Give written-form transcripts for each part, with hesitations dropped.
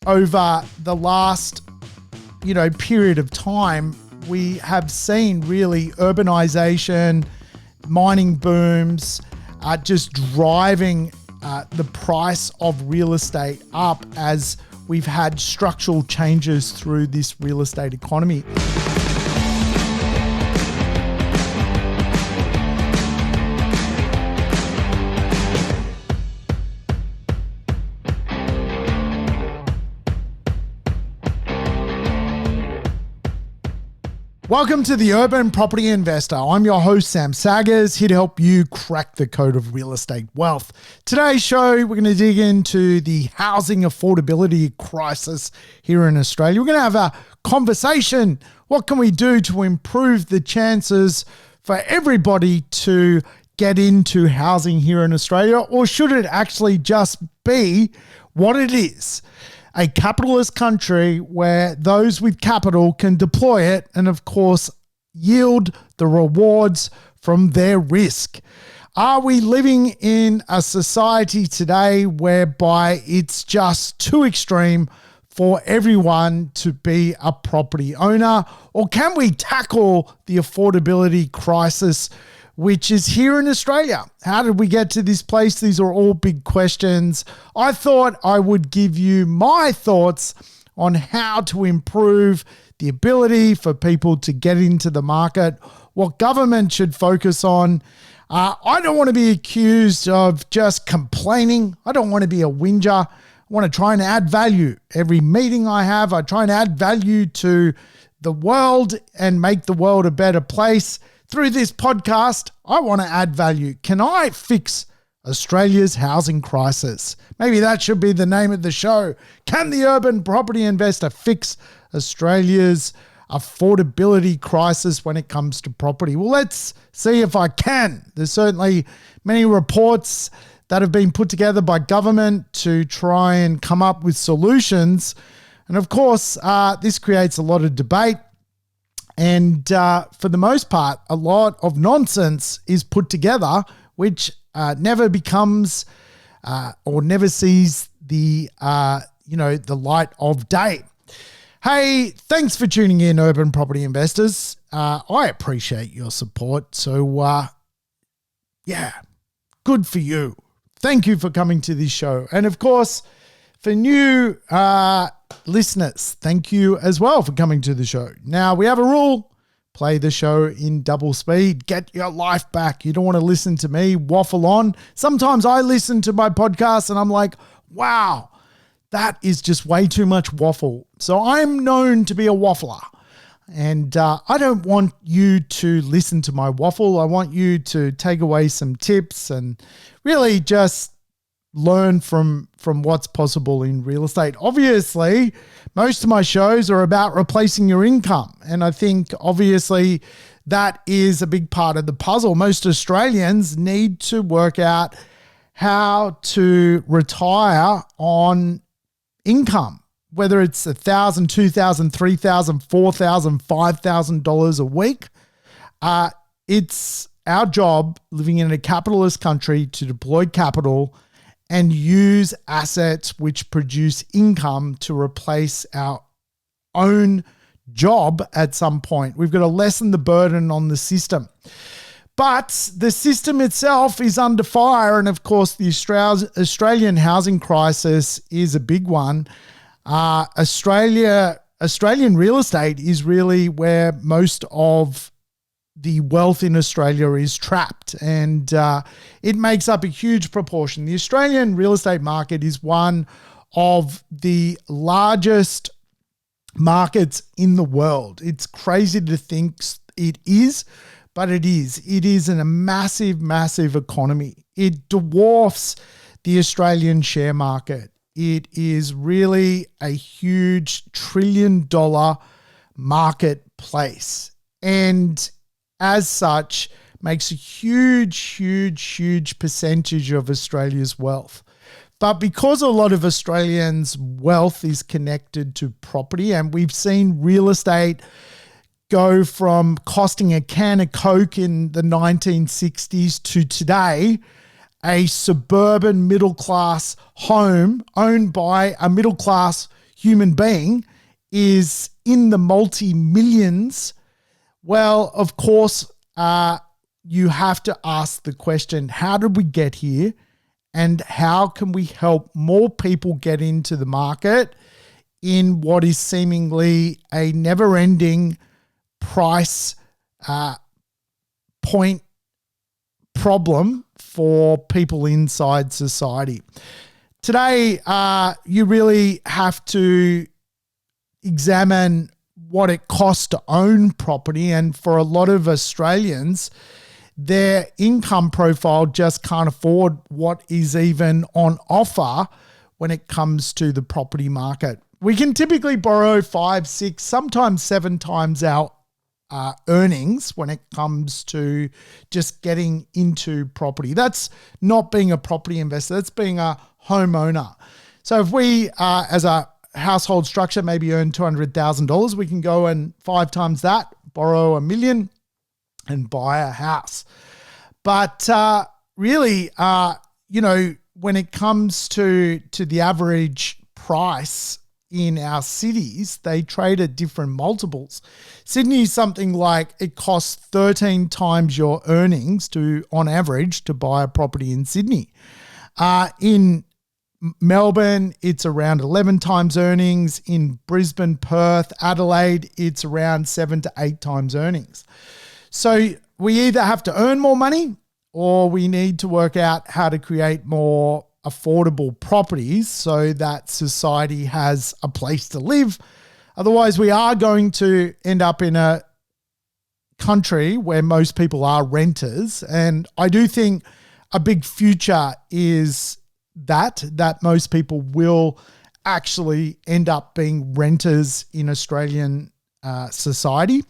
over the last, period of time, we have seen really urbanization, mining booms, just driving the price of real estate up as we've had structural changes through this real estate economy. Welcome to the Urban Property Investor. I'm your host, Sam Saggers, here to help you crack the code of real estate wealth. Today's show, we're going to dig into the housing affordability crisis here in Australia. We're going to have a conversation. What can we do to improve the chances for everybody to get into housing here in Australia? Or should it actually just be what it is? A capitalist country where those with capital can deploy it and, of course, yield the rewards from their risk. Are we living in a society today whereby it's just too extreme for everyone to be a property owner? Or can we tackle the affordability crisis which is here in Australia? How did we get to this place? These are all big questions. I thought I would give you my thoughts on how to improve the ability for people to get into the market, what government should focus on. I don't want to be accused of just complaining. I don't want to be a whinger. I want to try and add value. Every meeting I have, I try and add value to the world and make the world a better place. Through this podcast, I want to add value. Can I fix Australia's housing crisis? Maybe that should be the name of the show. Can the Urban Property Investor fix Australia's affordability crisis when it comes to property? Well, let's see if I can. There's certainly many reports that have been put together by government to try and come up with solutions. And of course, this creates a lot of debate. And for the most part, a lot of nonsense is put together, which never becomes or never sees the the light of day. Hey, thanks for tuning in, Urban Property Investors. I appreciate your support. So, good for you. Thank you for coming to this show. And of course, for new listeners, thank you as well for coming to the show. Now, we have a rule. Play the show in double speed. Get your life back. You don't want to listen to me waffle on. Sometimes I listen to my podcast and I'm like, wow, that is just way too much waffle. So I'm known to be a waffler. And I don't want you to listen to my waffle. I want you to take away some tips and really just learn from what's possible in real estate. Obviously, most of my shows are about replacing your income. And I think obviously that is a big part of the puzzle. Most Australians need to work out how to retire on income, whether it's $1,000, $2,000, $3,000, $4,000, $5,000 a week. It's our job living in a capitalist country to deploy capital and use assets which produce income to replace our own job at some point. We've got to lessen the burden on the system. But the system itself is under fire. And of course, the Australian housing crisis is a big one. Australian real estate is really where most of the wealth in Australia is trapped, and it makes up a huge proportion. The Australian real estate market is one of the largest markets in the world. It's crazy to think it is, but it is. It is in a massive, massive economy. It dwarfs the Australian share market. It is really a huge $1 trillion marketplace. And as such, makes a huge, huge, huge percentage of Australia's wealth. But because a lot of Australians' wealth is connected to property, and we've seen real estate go from costing a can of Coke in the 1960s to today, a suburban middle-class home owned by a middle-class human being is in the multi-millions, well, of course, you have to ask the question, how did we get here? And how can we help more people get into the market in what is seemingly a never-ending price point problem for people inside society? Today, you really have to examine what it costs to own property. And for a lot of Australians, their income profile just can't afford what is even on offer when it comes to the property market. We can typically borrow 5, 6, sometimes 7 times our earnings when it comes to just getting into property. That's not being a property investor, that's being a homeowner. So if we, as a household structure, maybe earn $200,000, we can go and 5 times that, borrow $1 million and buy a house. But really, when it comes to the average price in our cities, they trade at different multiples. Sydney is something like it costs 13 times your earnings on average to buy a property in Sydney. In Melbourne, it's around 11 times earnings. In Brisbane, Perth, Adelaide, it's around 7 to 8 times earnings. So we either have to earn more money or we need to work out how to create more affordable properties so that society has a place to live. Otherwise, we are going to end up in a country where most people are renters. And I do think a big future is that most people will actually end up being renters in Australian society.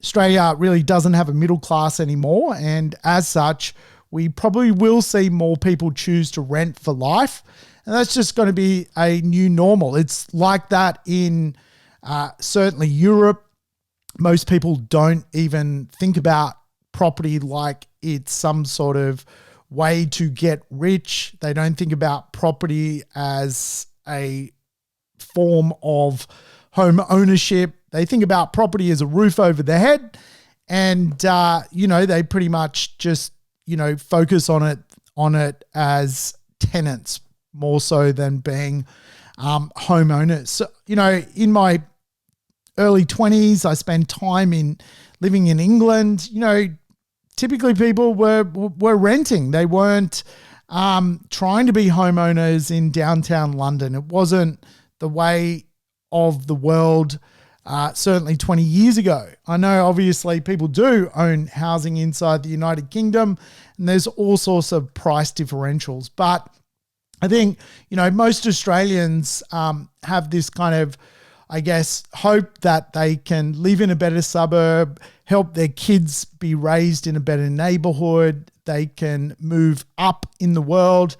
Australia really doesn't have a middle class anymore, and as such, we probably will see more people choose to rent for life, and that's just going to be a new normal. It's like that in certainly Europe. Most people don't even think about property like it's some sort of way to get rich. They don't think about property as a form of home ownership. They think about property as a roof over their head, and they pretty much just focus on it as tenants more so than being homeowners. So, in my early 20s, I spent time living in England. Typically people were renting. They weren't trying to be homeowners in downtown London. It wasn't the way of the world, certainly 20 years ago. I know obviously people do own housing inside the United Kingdom, and there's all sorts of price differentials. But I think, most Australians have this kind of, hope that they can live in a better suburb, help their kids be raised in a better neighborhood, they can move up in the world,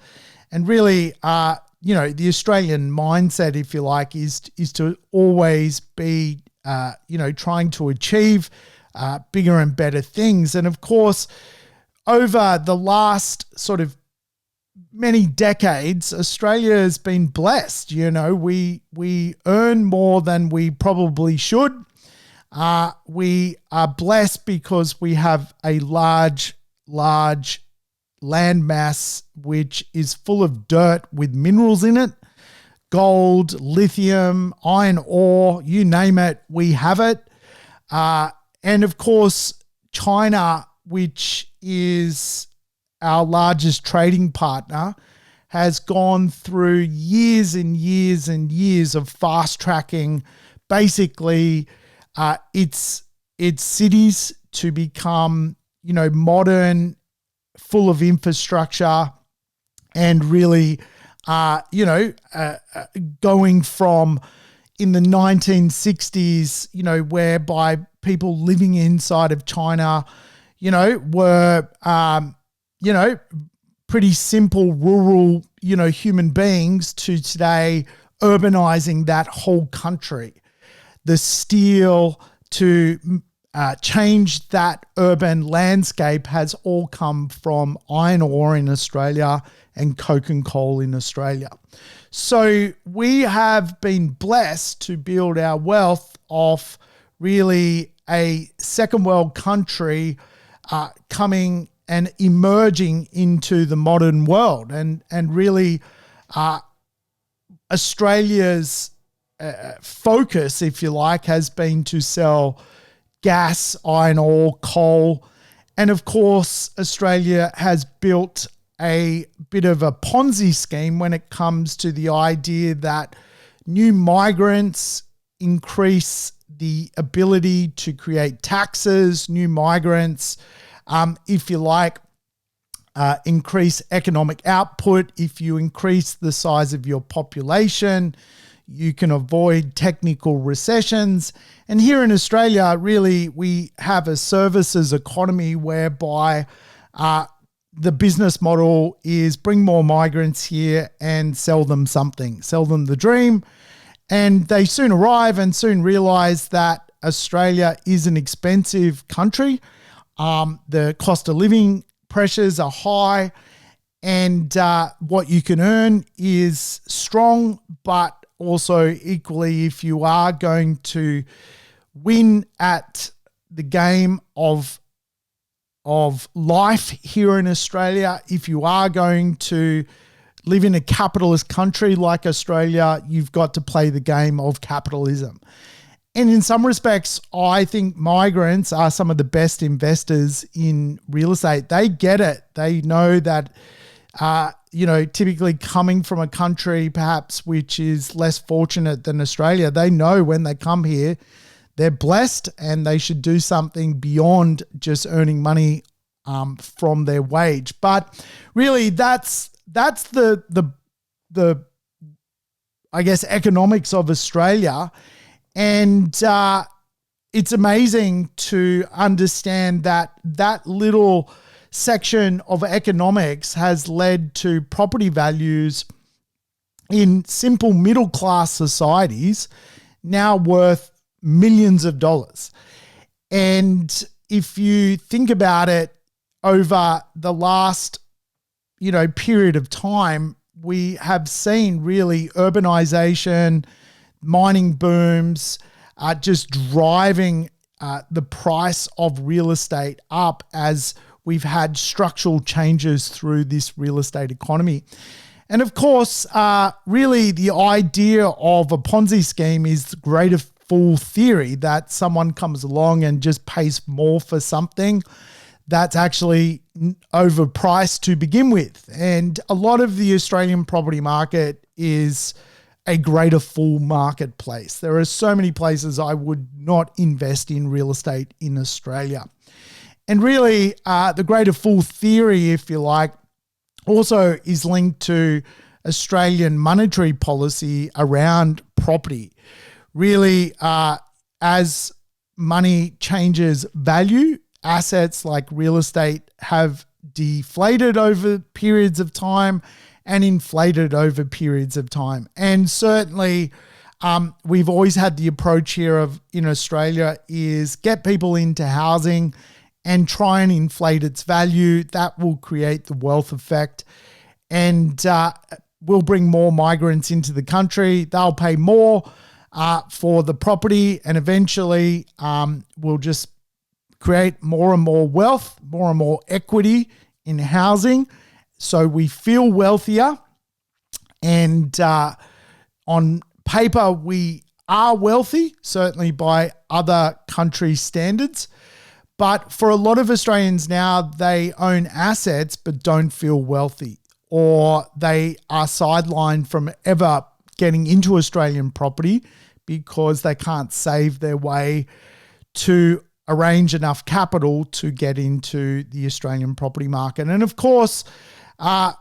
and really, the Australian mindset, if you like, is to always be, trying to achieve bigger and better things. And of course, over the last sort of many decades, Australia has been blessed. We earn more than we probably should. We are blessed because we have a large land mass which is full of dirt with minerals in it. Gold, lithium, iron ore, you name it, we have it. And of course, China, which is our largest trading partner, has gone through years and years and years of fast tracking basically its cities to become, modern, full of infrastructure, and really, going from in the 1960s, whereby people living inside of China, were, pretty simple rural, human beings, to today urbanizing that whole country. The steel to changed that urban landscape has all come from iron ore in Australia and coke and coal in Australia. So we have been blessed to build our wealth off really a second world country coming and emerging into the modern world. And really Australia's focus, if you like, has been to sell gas, iron ore, coal. And of course, Australia has built a bit of a Ponzi scheme when it comes to the idea that new migrants increase the ability to create taxes, new migrants, if you like, increase economic output. If you increase the size of your population, you can avoid technical recessions. And here in Australia, really, we have a services economy whereby the business model is bring more migrants here and sell them something, sell them the dream. And they soon arrive and soon realize that Australia is an expensive country. The cost of living pressures are high, and what you can earn is strong, but also equally, if you are going to win at the game of life here in Australia, if you are going to live in a capitalist country like Australia, you've got to play the game of capitalism. And in some respects, I think migrants are some of the best investors in real estate. They get it. They know that, typically coming from a country perhaps which is less fortunate than Australia, they know when they come here, they're blessed and they should do something beyond just earning money from their wage. But really, that's the I guess economics of Australia. And it's amazing to understand that little section of economics has led to property values in simple middle-class societies now worth millions of dollars. And if you think about it, over the last, period of time, we have seen really urbanization, mining booms, just driving the price of real estate up as we've had structural changes through this real estate economy. And of course, really the idea of a Ponzi scheme is the greater fool theory, that someone comes along and just pays more for something that's actually overpriced to begin with. And a lot of the Australian property market is a greater fool marketplace. There are so many places I would not invest in real estate in Australia. And really, the greater fool theory, if you like, also is linked to Australian monetary policy around property. Really, as money changes value, assets like real estate have deflated over periods of time and inflated over periods of time. And certainly, we've always had the approach here in Australia is get people into housing and try and inflate its value. That will create the wealth effect and will bring more migrants into the country. They'll pay more for the property, and eventually we'll just create more and more wealth, more and more equity in housing. So we feel wealthier, and on paper, we are wealthy, certainly by other country standards. But for a lot of Australians now, they own assets but don't feel wealthy, or they are sidelined from ever getting into Australian property because they can't save their way to arrange enough capital to get into the Australian property market. And of course, a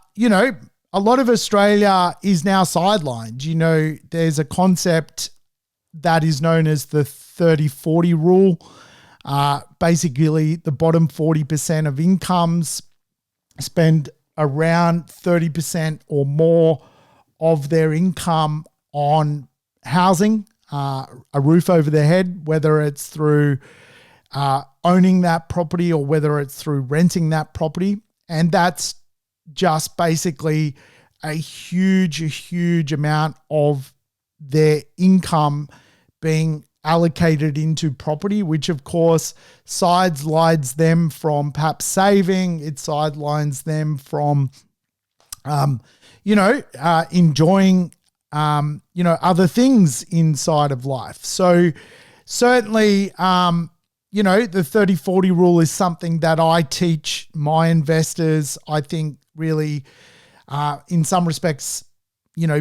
lot of Australia is now sidelined. There's a concept that is known as the 30-40 rule. Basically, the bottom 40% of incomes spend around 30% or more of their income on housing, a roof over their head, whether it's through owning that property or whether it's through renting that property. And that's just basically a huge amount of their income being allocated into property, which of course sidelines them from perhaps saving. It sidelines them from, enjoying, other things inside of life. So certainly, the 30-40 rule is something that I teach my investors. I think really, in some respects,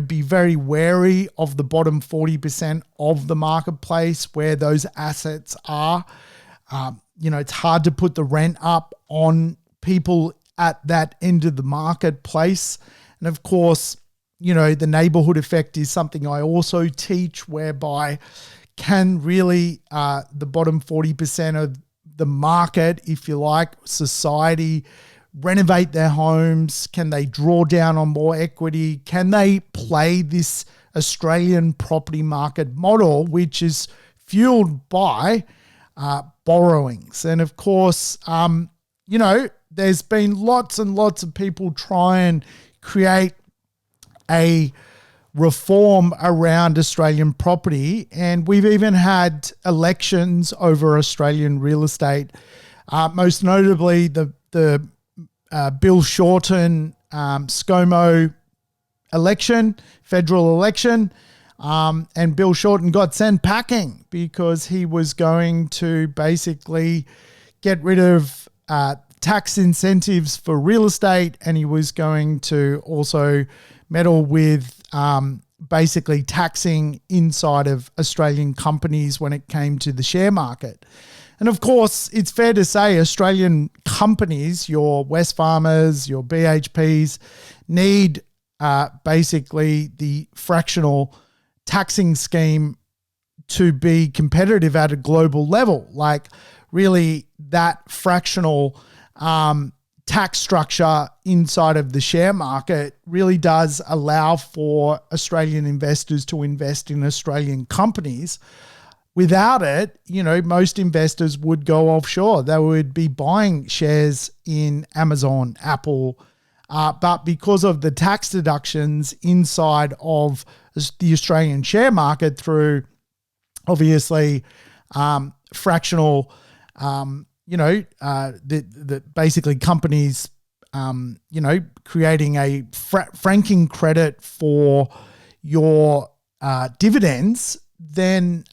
be very wary of the bottom 40% of the marketplace where those assets are. It's hard to put the rent up on people at that end of the marketplace. And of course, the neighborhood effect is something I also teach, whereby can really the bottom 40% of the market, if you like, society, renovate their homes? Can they draw down on more equity? Can they play this Australian property market model, which is fueled by borrowings? And of course, there's been lots and lots of people try and create a reform around Australian property. And we've even had elections over Australian real estate, most notably the Bill Shorten ScoMo election, federal election, and Bill Shorten got sent packing because he was going to basically get rid of tax incentives for real estate, and he was going to also meddle with basically taxing inside of Australian companies when it came to the share market. And of course, it's fair to say Australian companies, your Wesfarmers, your BHPs, need basically the fractional taxing scheme to be competitive at a global level. Like really that fractional tax structure inside of the share market really does allow for Australian investors to invest in Australian companies. Without it, most investors would go offshore. They would be buying shares in Amazon, Apple, but because of the tax deductions inside of the Australian share market through, obviously, fractional, the basically companies, creating a franking credit for your dividends, then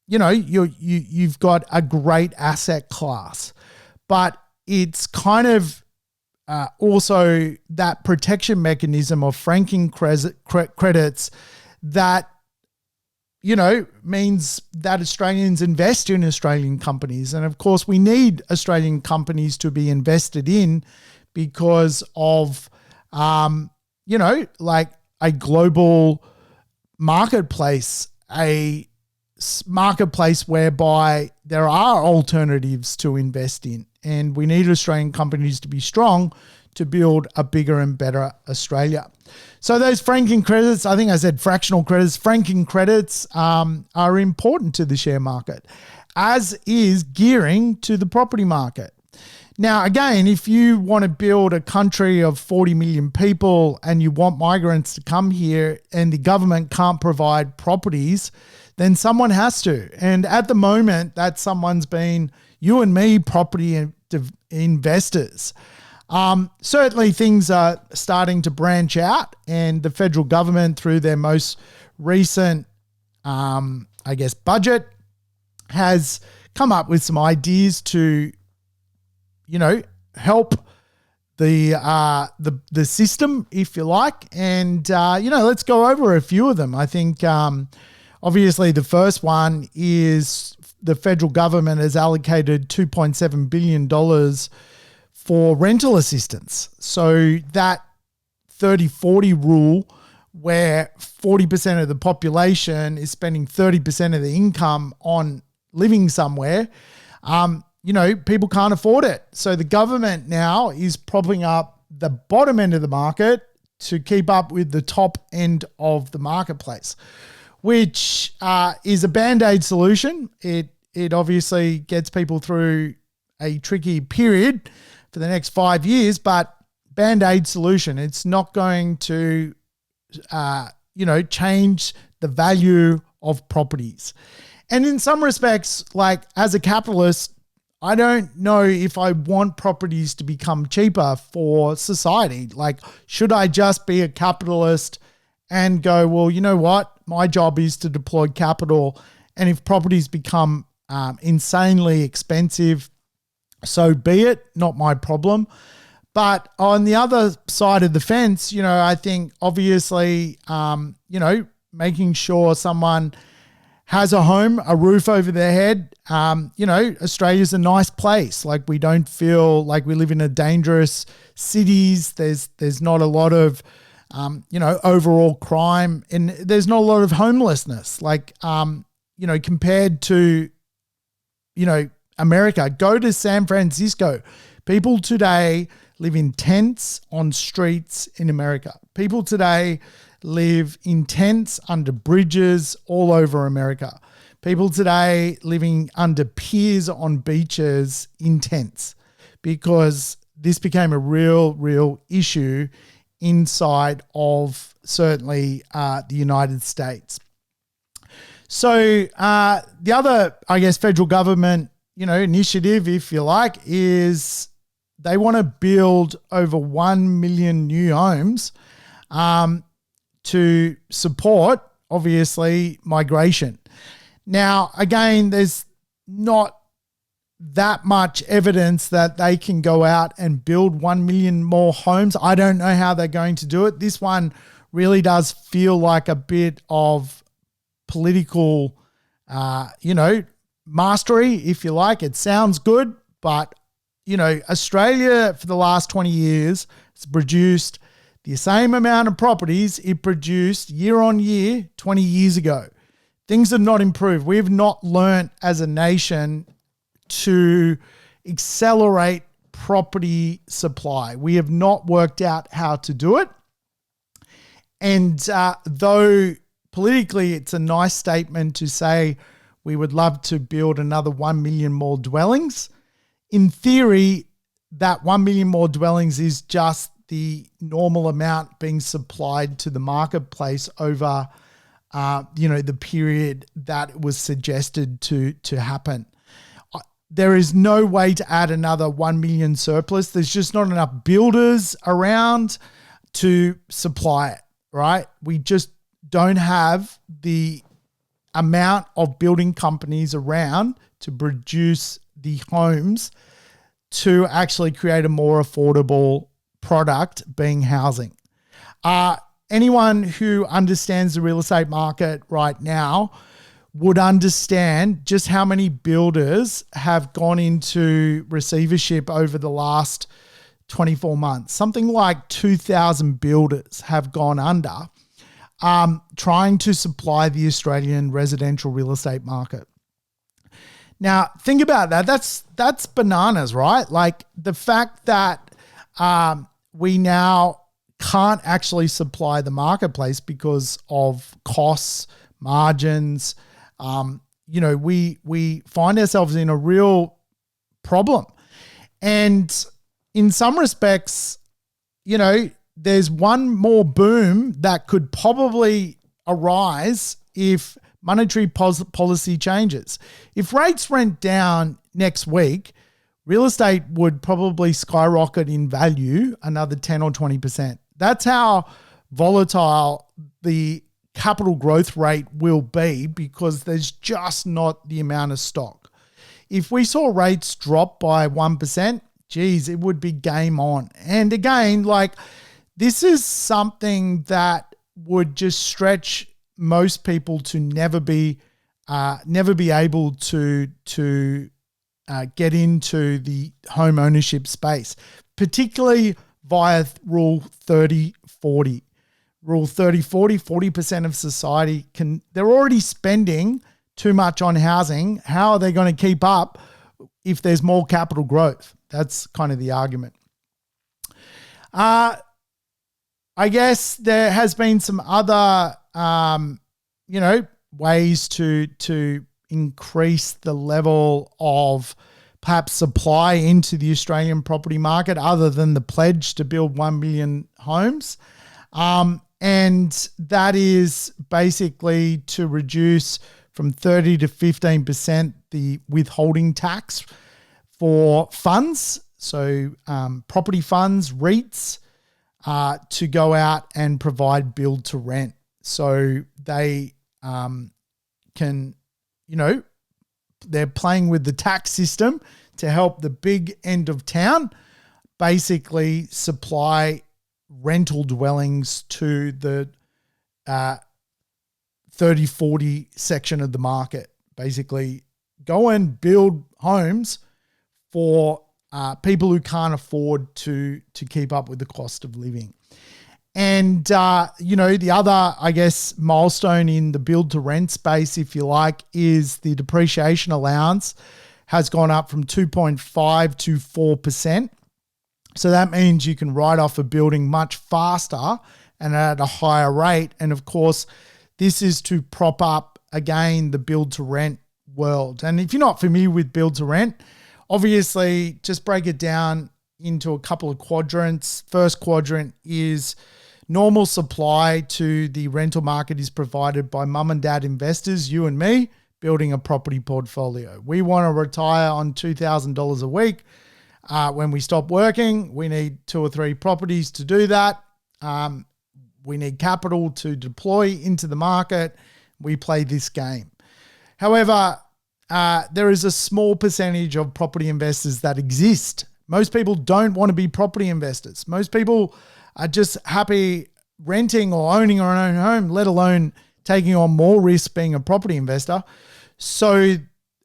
you've got a great asset class. But it's kind of also that protection mechanism of franking credits that means that Australians invest in Australian companies. And of course, we need Australian companies to be invested in because of like a global marketplace, a marketplace whereby there are alternatives to invest in. And we need Australian companies to be strong to build a bigger and better Australia. So those franking credits, I think I said fractional credits, franking credits are important to the share market, as is gearing to the property market. Now, again, if you want to build a country of 40 million people and you want migrants to come here and the government can't provide properties, then someone has to. And at the moment, that someone's been you and me, property investors. Certainly things are starting to branch out, and the federal government, through their most recent, budget, has come up with some ideas to, help the system, if you like. And, let's go over a few of them. I think, obviously the first one is the federal government has allocated $2.7 billion for rental assistance. So that 30-40 rule, where 40% of the population is spending 30% of the income on living somewhere, people can't afford it. So the government now is propping up the bottom end of the market to keep up with the top end of the marketplace, which is a Band-Aid solution. It it obviously gets people through a tricky period for the next 5 years, but Band-Aid solution. It's not going to, change the value of properties. And in some respects, like as a capitalist, I don't know if I want properties to become cheaper for society. Like, should I just be a capitalist and go, well, you know what? My job is to deploy capital. And if properties become insanely expensive, so be it, not my problem. But on the other side of the fence, I think obviously, making sure someone has a home, a roof over their head. Australia's a nice place. Like, we don't feel like we live in a dangerous cities. There's not a lot of, overall crime, and there's not a lot of homelessness. Like, compared to, America, go to San Francisco. People today live in tents on streets in America. People today live in tents under bridges all over America. People today living under piers on beaches in tents, because this became a real issue inside of certainly the United States. So the other, I guess, federal government, initiative, if you like, is they want to build over 1 million new homes to support, obviously, migration. Now, again, there's not that much evidence that they can go out and build 1 million more homes. I don't know how they're going to do it. This one really does feel like a bit of political, mastery, if you like. It sounds good, but, Australia for the last 20 years has produced the same amount of properties it produced year on year 20 years ago. Things have not improved. We have not learnt as a nation to accelerate property supply. We have not worked out how to do it. And though politically it's a nice statement to say we would love to build another 1 million more dwellings, in theory, that 1 million more dwellings is just the normal amount being supplied to the marketplace over, the period that was suggested to happen. There is no way to add another 1 million surplus. There's just not enough builders around to supply it, right? We just don't have the amount of building companies around to produce the homes to actually create a more affordable product, being housing. Anyone who understands the real estate market right now would understand just how many builders have gone into receivership over the last 24 months. Something like 2,000 builders have gone under, trying to supply the Australian residential real estate market. Now, think about that. That's bananas, right? Like, the fact that we now can't actually supply the marketplace because of costs, margins. We find ourselves in a real problem. And in some respects, there's one more boom that could probably arise if monetary policy changes. If rates went down next week, real estate would probably skyrocket in value another 10 or 20%. That's how volatile the capital growth rate will be, because there's just not the amount of stock. If we saw rates drop by 1%, geez, it would be game on. And again, this is something that would just stretch most people to never be able to get into the home ownership space, particularly via Rule 30-40. Rule 30-40, 40% of society they're already spending too much on housing. How are they going to keep up if there's more capital growth? That's kind of the argument. I guess there has been some other, ways to increase the level of perhaps supply into the Australian property market other than the pledge to build 1 million homes. And that is basically to reduce from 30 to 15% the withholding tax for funds. So property funds, REITs, to go out and provide build to rent. So they can, they're playing with the tax system to help the big end of town basically supply rental dwellings to the 30-40 section of the market. Basically go and build homes for people who can't afford to keep up with the cost of living. And, the other, I guess, milestone in the build to rent space, if you like, is the depreciation allowance has gone up from 2.5 to 4%. So that means you can write off a building much faster and at a higher rate. And of course, this is to prop up, again, the build to rent world. And if you're not familiar with build to rent, obviously just break it down into a couple of quadrants. First quadrant is normal supply to the rental market is provided by mum and dad investors, you and me, building a property portfolio. We want to retire on $2,000 a week. When we stop working, we need 2 or 3 properties to do that. We need capital to deploy into the market. We play this game. However, there is a small percentage of property investors that exist. Most people don't want to be property investors. Most people are just happy renting or owning their own home, let alone taking on more risk being a property investor. So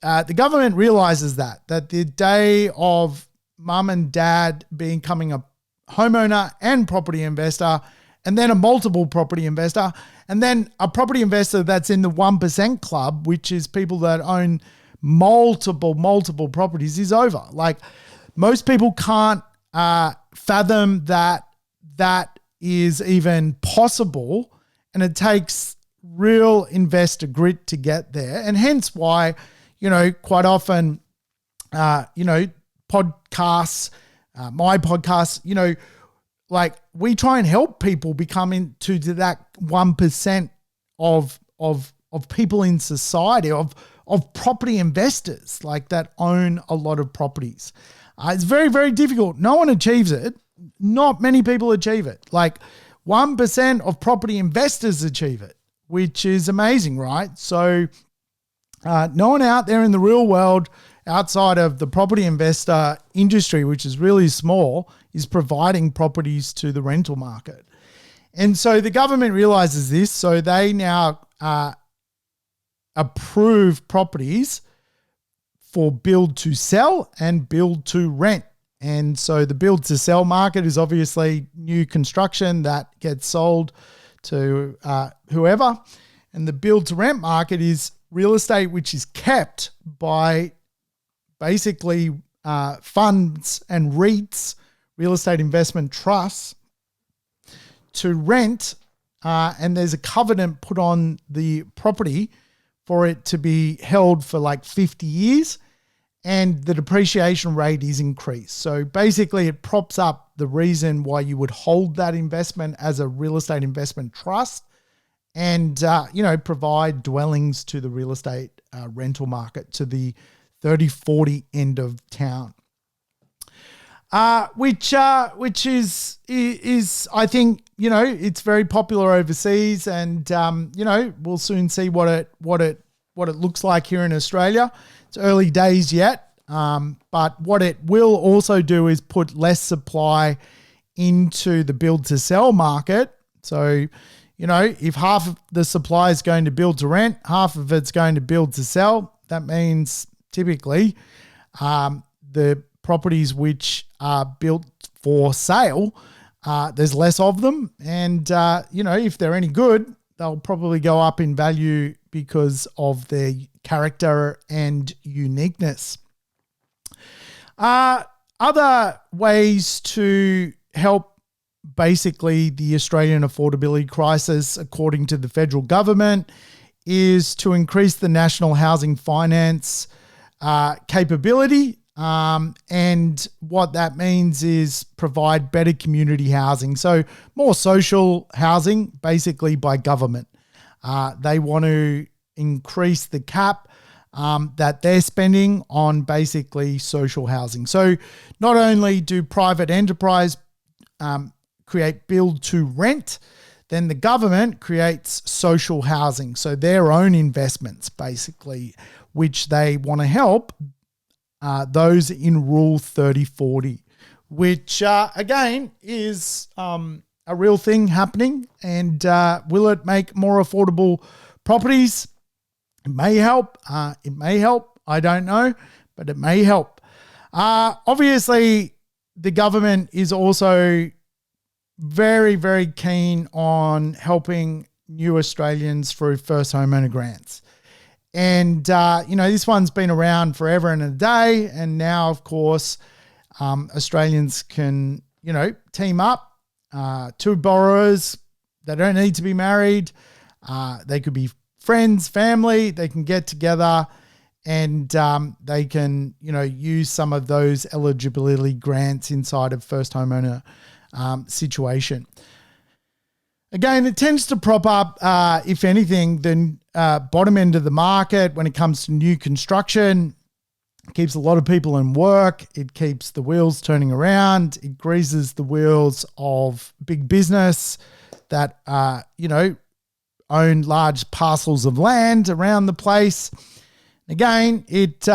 the government realizes that the day of mum and dad becoming a homeowner and property investor, and then a multiple property investor, and then a property investor that's in the 1% club, which is people that own multiple properties, is over. Like, most people can't fathom that is even possible, and it takes real investor grit to get there. And hence why, quite often, podcasts, my podcast, like, we try and help people become into that 1% of people in society, of property investors, like, that own a lot of properties. It's very, very difficult. No one achieves it. Not many people achieve it. Like, 1% of property investors achieve it, which is amazing, right? So no one out there in the real world, outside of the property investor industry, which is really small, is providing properties to the rental market. And so the government realizes this, so they now approve properties for build to sell and build to rent. And so the build to sell market is obviously new construction that gets sold to whoever. And the build to rent market is real estate which is kept by basically funds and REITs, real estate investment trusts, to rent, and there's a covenant put on the property for it to be held for like 50 years, and the depreciation rate is increased. So basically it props up the reason why you would hold that investment as a real estate investment trust, and provide dwellings to the real estate rental market, to the 30-40 end of town. Which is I think, it's very popular overseas, and we'll soon see what it looks like here in Australia. It's early days yet, but what it will also do is put less supply into the build to sell market. So, if half of the supply is going to build to rent, half of it's going to build to sell, that means typically the properties which are built for sale, there's less of them. And, if they're any good, they'll probably go up in value because of their character and uniqueness. Other ways to help basically the Australian affordability crisis, according to the federal government, is to increase the national housing finance capability. And what that means is provide better community housing. So more social housing, basically by government. They want to increase the cap that they're spending on basically social housing. So not only do private enterprise create build to rent, then the government creates social housing. So their own investments, basically, which they want to help those in Rule 3040, which again is a real thing happening. And will it make more affordable properties? It may help. It may help. I don't know, but it may help. Obviously, the government is also very, very keen on helping new Australians through first homeowner grants. And, this one's been around forever and a day. And now, of course, Australians can, team up, two borrowers. They don't need to be married. They could be friends, family. They can get together and they can, use some of those eligibility grants inside of first homeowner situation. Again, it tends to prop up, if anything, the bottom end of the market when it comes to new construction. It keeps a lot of people in work. It keeps the wheels turning around. It greases the wheels of big business that, own large parcels of land around the place. Again, it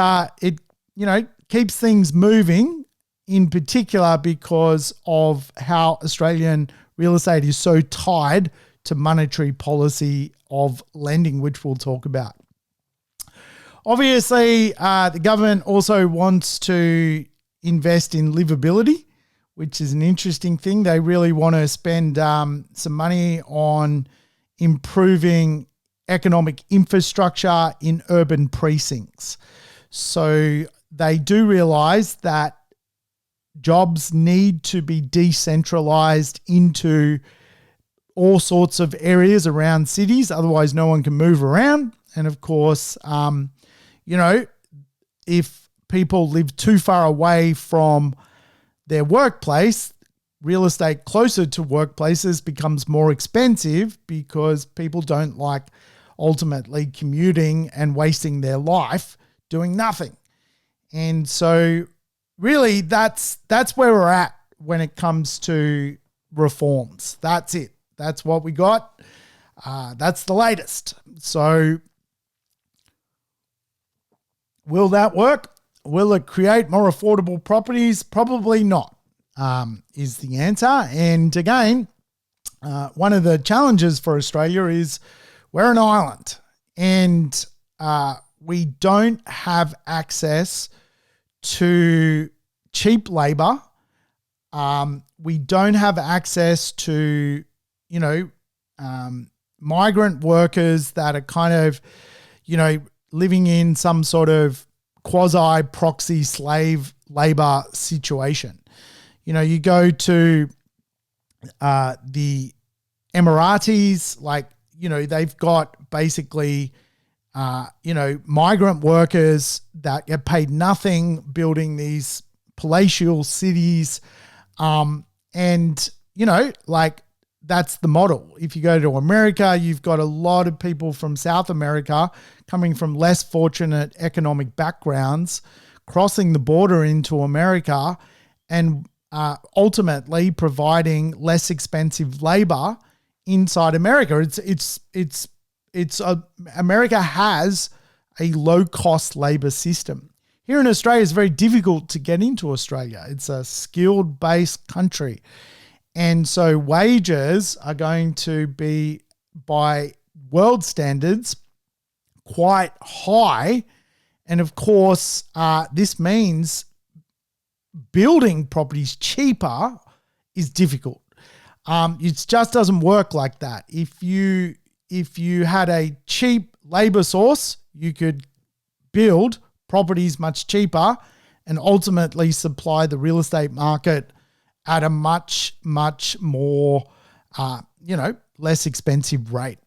keeps things moving, in particular because of how Australian real estate is so tied to monetary policy of lending, which we'll talk about. Obviously, the government also wants to invest in livability, which is an interesting thing. They really want to spend some money on improving economic infrastructure in urban precincts. So they do realize that jobs need to be decentralized into all sorts of areas around cities. Otherwise, no one can move around. And of course, if people live too far away from their workplace, real estate closer to workplaces becomes more expensive because people don't like ultimately commuting and wasting their life doing nothing. And so really that's where we're at when it comes to reforms. That's it. That's what we got. That's the latest. So will that work? Will it create more affordable properties? Probably not, is the answer. And again, one of the challenges for Australia is we're an island and we don't have access to cheap labor. We don't have access to, migrant workers that are kind of, living in some sort of quasi-proxy slave labor situation. You go to the Emiratis, they've got basically, migrant workers that get paid nothing building these palatial cities. That's the model. If you go to America, you've got a lot of people from South America coming from less fortunate economic backgrounds, crossing the border into America and ultimately providing less expensive labor inside America. America has a low-cost labor system. Here in Australia, it's very difficult to get into Australia. It's a skilled-based country. And so wages are going to be, by world standards, quite high. And of course, this means building properties cheaper is difficult. It just doesn't work like that. If you had a cheap labor source, you could build properties much cheaper and ultimately supply the real estate market at a much, much more, less expensive rate.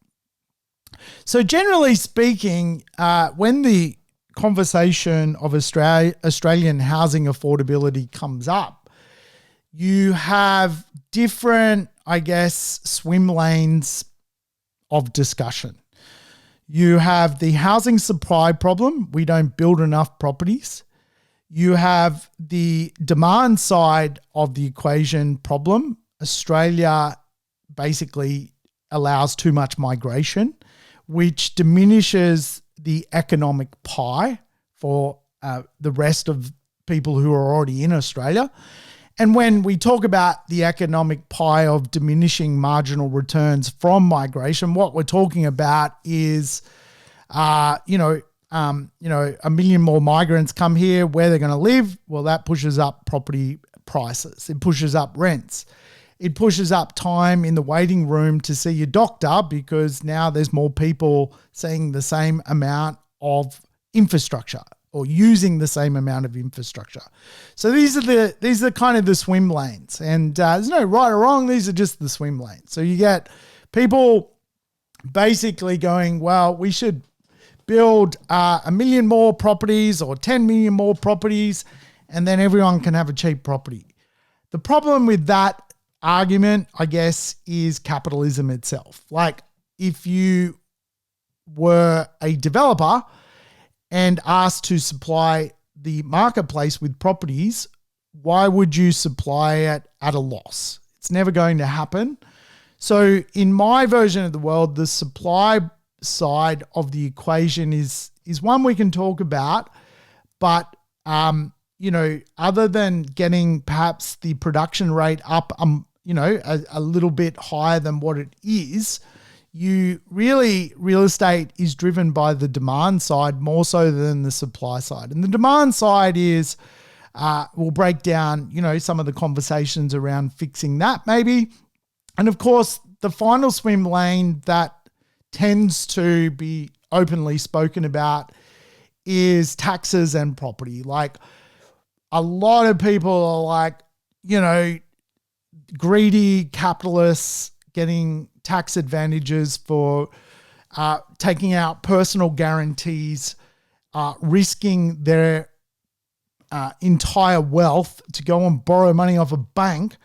So generally speaking, when the conversation of Australian housing affordability comes up, you have different, I guess, swim lanes of discussion. You have the housing supply problem. We don't build enough properties. You have the demand side of the equation problem. Australia basically allows too much migration, which diminishes the economic pie for the rest of people who are already in Australia. And when we talk about the economic pie of diminishing marginal returns from migration, what we're talking about is, a million more migrants come here. Where they're going to live, well, that pushes up property prices. It pushes up rents. It pushes up time in the waiting room to see your doctor because now there's more people seeing the same amount of infrastructure or using the same amount of infrastructure. So these are kind of the swim lanes, and there's no right or wrong. These are just the swim lanes. So you get people basically going, well, we should build 1 million more properties or 10 million more properties, and then everyone can have a cheap property. The problem with that argument, I guess, is capitalism itself. Like, if you were a developer and asked to supply the marketplace with properties, why would you supply it at a loss? It's never going to happen. So in my version of the world, the supply side of the equation is one we can talk about, but other than getting perhaps the production rate up a little bit higher than what it is, real estate is driven by the demand side more so than the supply side. And the demand side is, we'll break down, some of the conversations around fixing that maybe. And of course, the final swim lane that tends to be openly spoken about is taxes and property. Like, a lot of people are like, greedy capitalists getting tax advantages for taking out personal guarantees, risking their entire wealth to go and borrow money off a bank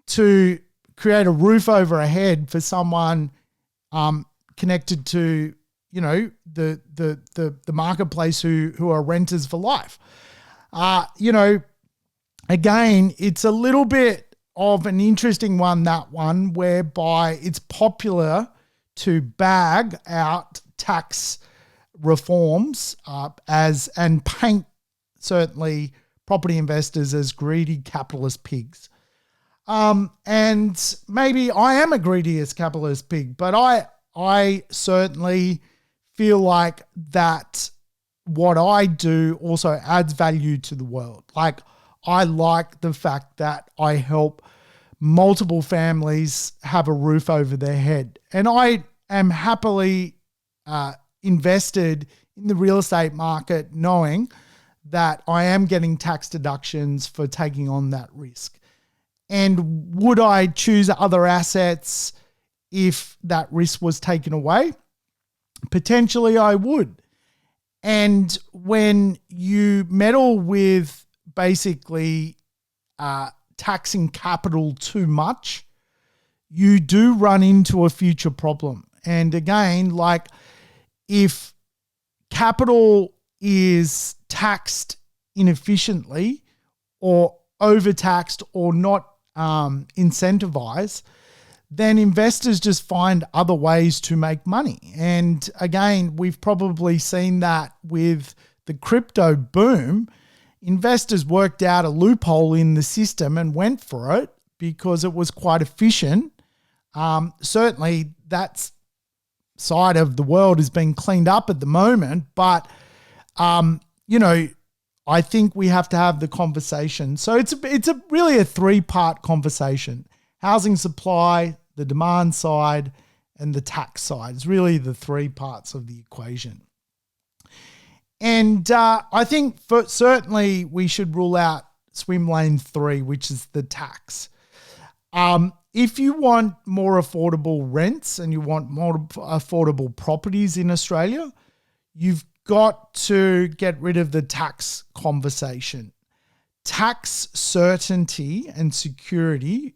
to create a roof over a head for someone connected to, the marketplace who are renters for life. Again, it's a little bit of an interesting one, that one, whereby it's popular to bag out tax reforms and paint certainly property investors as greedy capitalist pigs. And maybe I am a greediest capitalist pig, but I certainly feel like that what I do also adds value to the world. Like, I like the fact that I help multiple families have a roof over their head. And I am happily invested in the real estate market knowing that I am getting tax deductions for taking on that risk. And would I choose other assets if that risk was taken away? Potentially I would. And when you meddle with basically taxing capital too much, you do run into a future problem. And again, like, if capital is taxed inefficiently or overtaxed or not incentivized, then investors just find other ways to make money. And again, we've probably seen that with the crypto boom. Investors worked out a loophole in the system and went for it because it was quite efficient. Certainly that side of the world is being cleaned up at the moment, but I think we have to have the conversation. So it's really a 3-part conversation: housing supply, the demand side, and the tax side. It's really the 3 parts of the equation. And I think certainly we should rule out swim lane 3, which is the tax. if you want more affordable rents and you want more affordable properties in Australia, you've got to get rid of the tax conversation. Tax certainty and security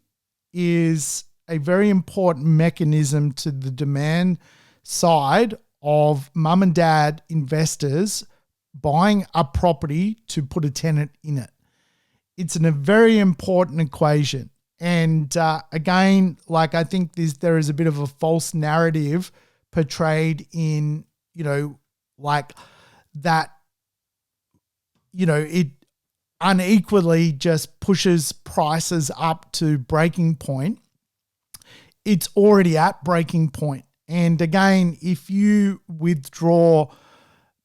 is a very important mechanism to the demand side of mum and dad investors buying a property to put a tenant in it. It's a very important equation. And again, like, I think there is a bit of a false narrative portrayed in, like that, it unequally just pushes prices up to breaking point. It's already at breaking point. And again, if you withdraw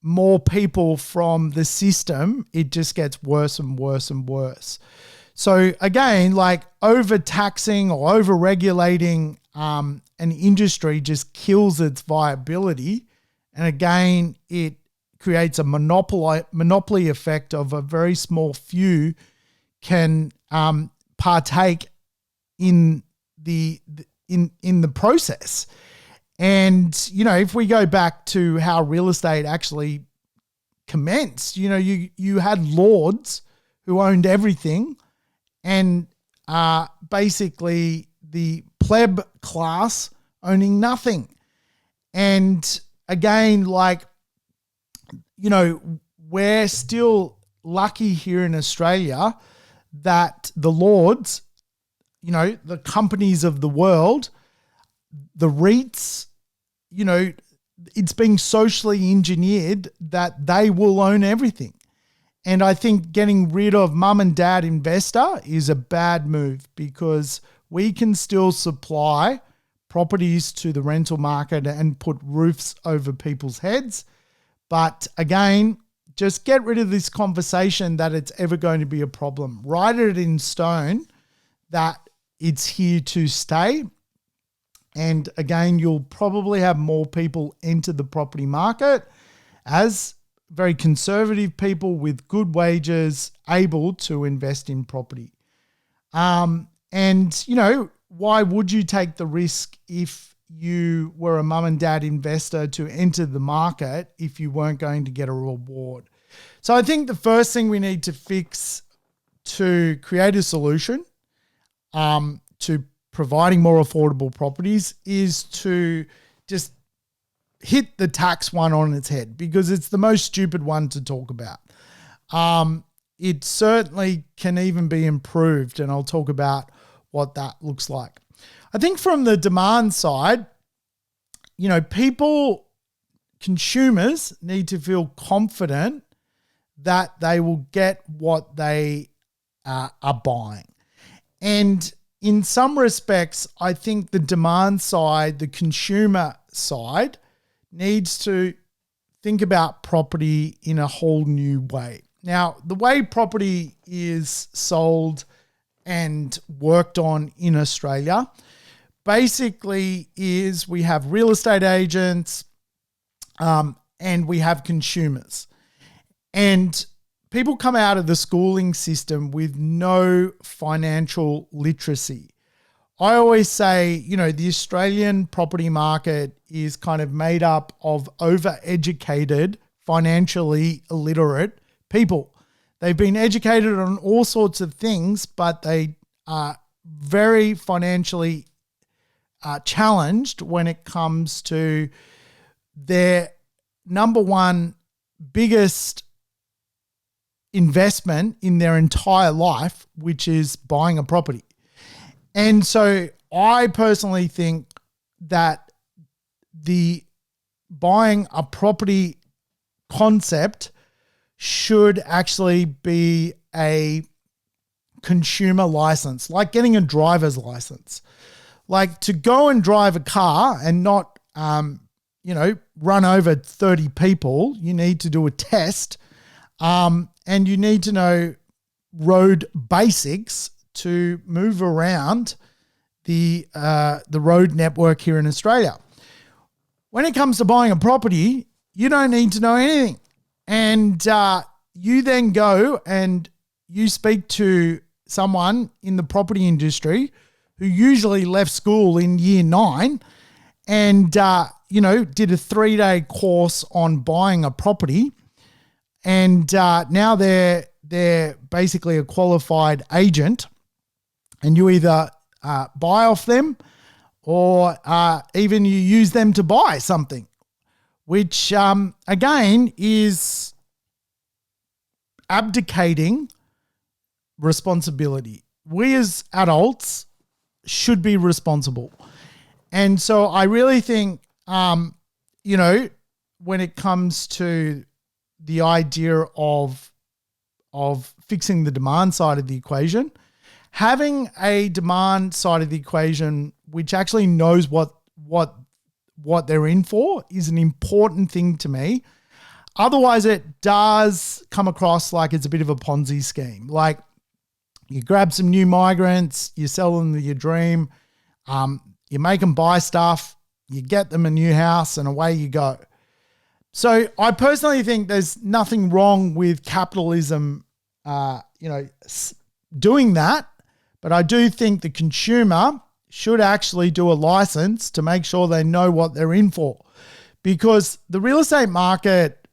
more people from the system, it just gets worse and worse and worse. So again, like, overtaxing or over-regulating an industry just kills its viability. And again, it creates a monopoly effect of a very small few can partake in the process. And, if we go back to how real estate actually commenced, you had lords who owned everything, and basically the pleb class owning nothing. And again, like, we're still lucky here in Australia that the lords, the companies of the world, the REITs, it's being socially engineered that they will own everything. And I think getting rid of mum and dad investor is a bad move, because we can still supply properties to the rental market and put roofs over people's heads. But again, just get rid of this conversation that it's ever going to be a problem. Write it in stone that it's here to stay. And again, you'll probably have more people enter the property market as very conservative people with good wages able to invest in property. And, why would you take the risk if you were a mum and dad investor to enter the market if you weren't going to get a reward? So I think the first thing we need to fix to create a solution to providing more affordable properties is to just hit the tax one on its head, because it's the most stupid one to talk about. It certainly can even be improved, and I'll talk about what that looks like. I think from the demand side, consumers need to feel confident that they will get what they are buying. And in some respects, I think the demand side, the consumer side, needs to think about property in a whole new way. Now, the way property is sold and worked on in Australia basically is we have real estate agents and we have consumers. And people come out of the schooling system with no financial literacy. I always say, the Australian property market is kind of made up of overeducated, financially illiterate people. They've been educated on all sorts of things, but they are very financially challenged when it comes to their number one biggest investment in their entire life, which is buying a property. And so I personally think that the buying a property concept should actually be a consumer license, like getting a driver's license. Like, to go and drive a car and not, run over 30 people, you need to do a test, and you need to know road basics to move around the road network here in Australia. When it comes to buying a property, you don't need to know anything. And you then go and you speak to someone in the property industry who usually left school in year 9 and, did a 3-day course on buying a property. And now they're basically a qualified agent, and you either buy off them or even you use them to buy something, which again is abdicating responsibility. We as adults should be responsible. And so I really think, when it comes to the idea of fixing the demand side of the equation, having a demand side of the equation which actually knows what they're in for is an important thing to me. Otherwise, it does come across like it's a bit of a Ponzi scheme. Like you grab some new migrants, you sell them your dream, you make them buy stuff, you get them a new house, and away you go. So I personally think there's nothing wrong with capitalism, doing that. But I do think the consumer should actually do a license to make sure they know what they're in for, because the real estate market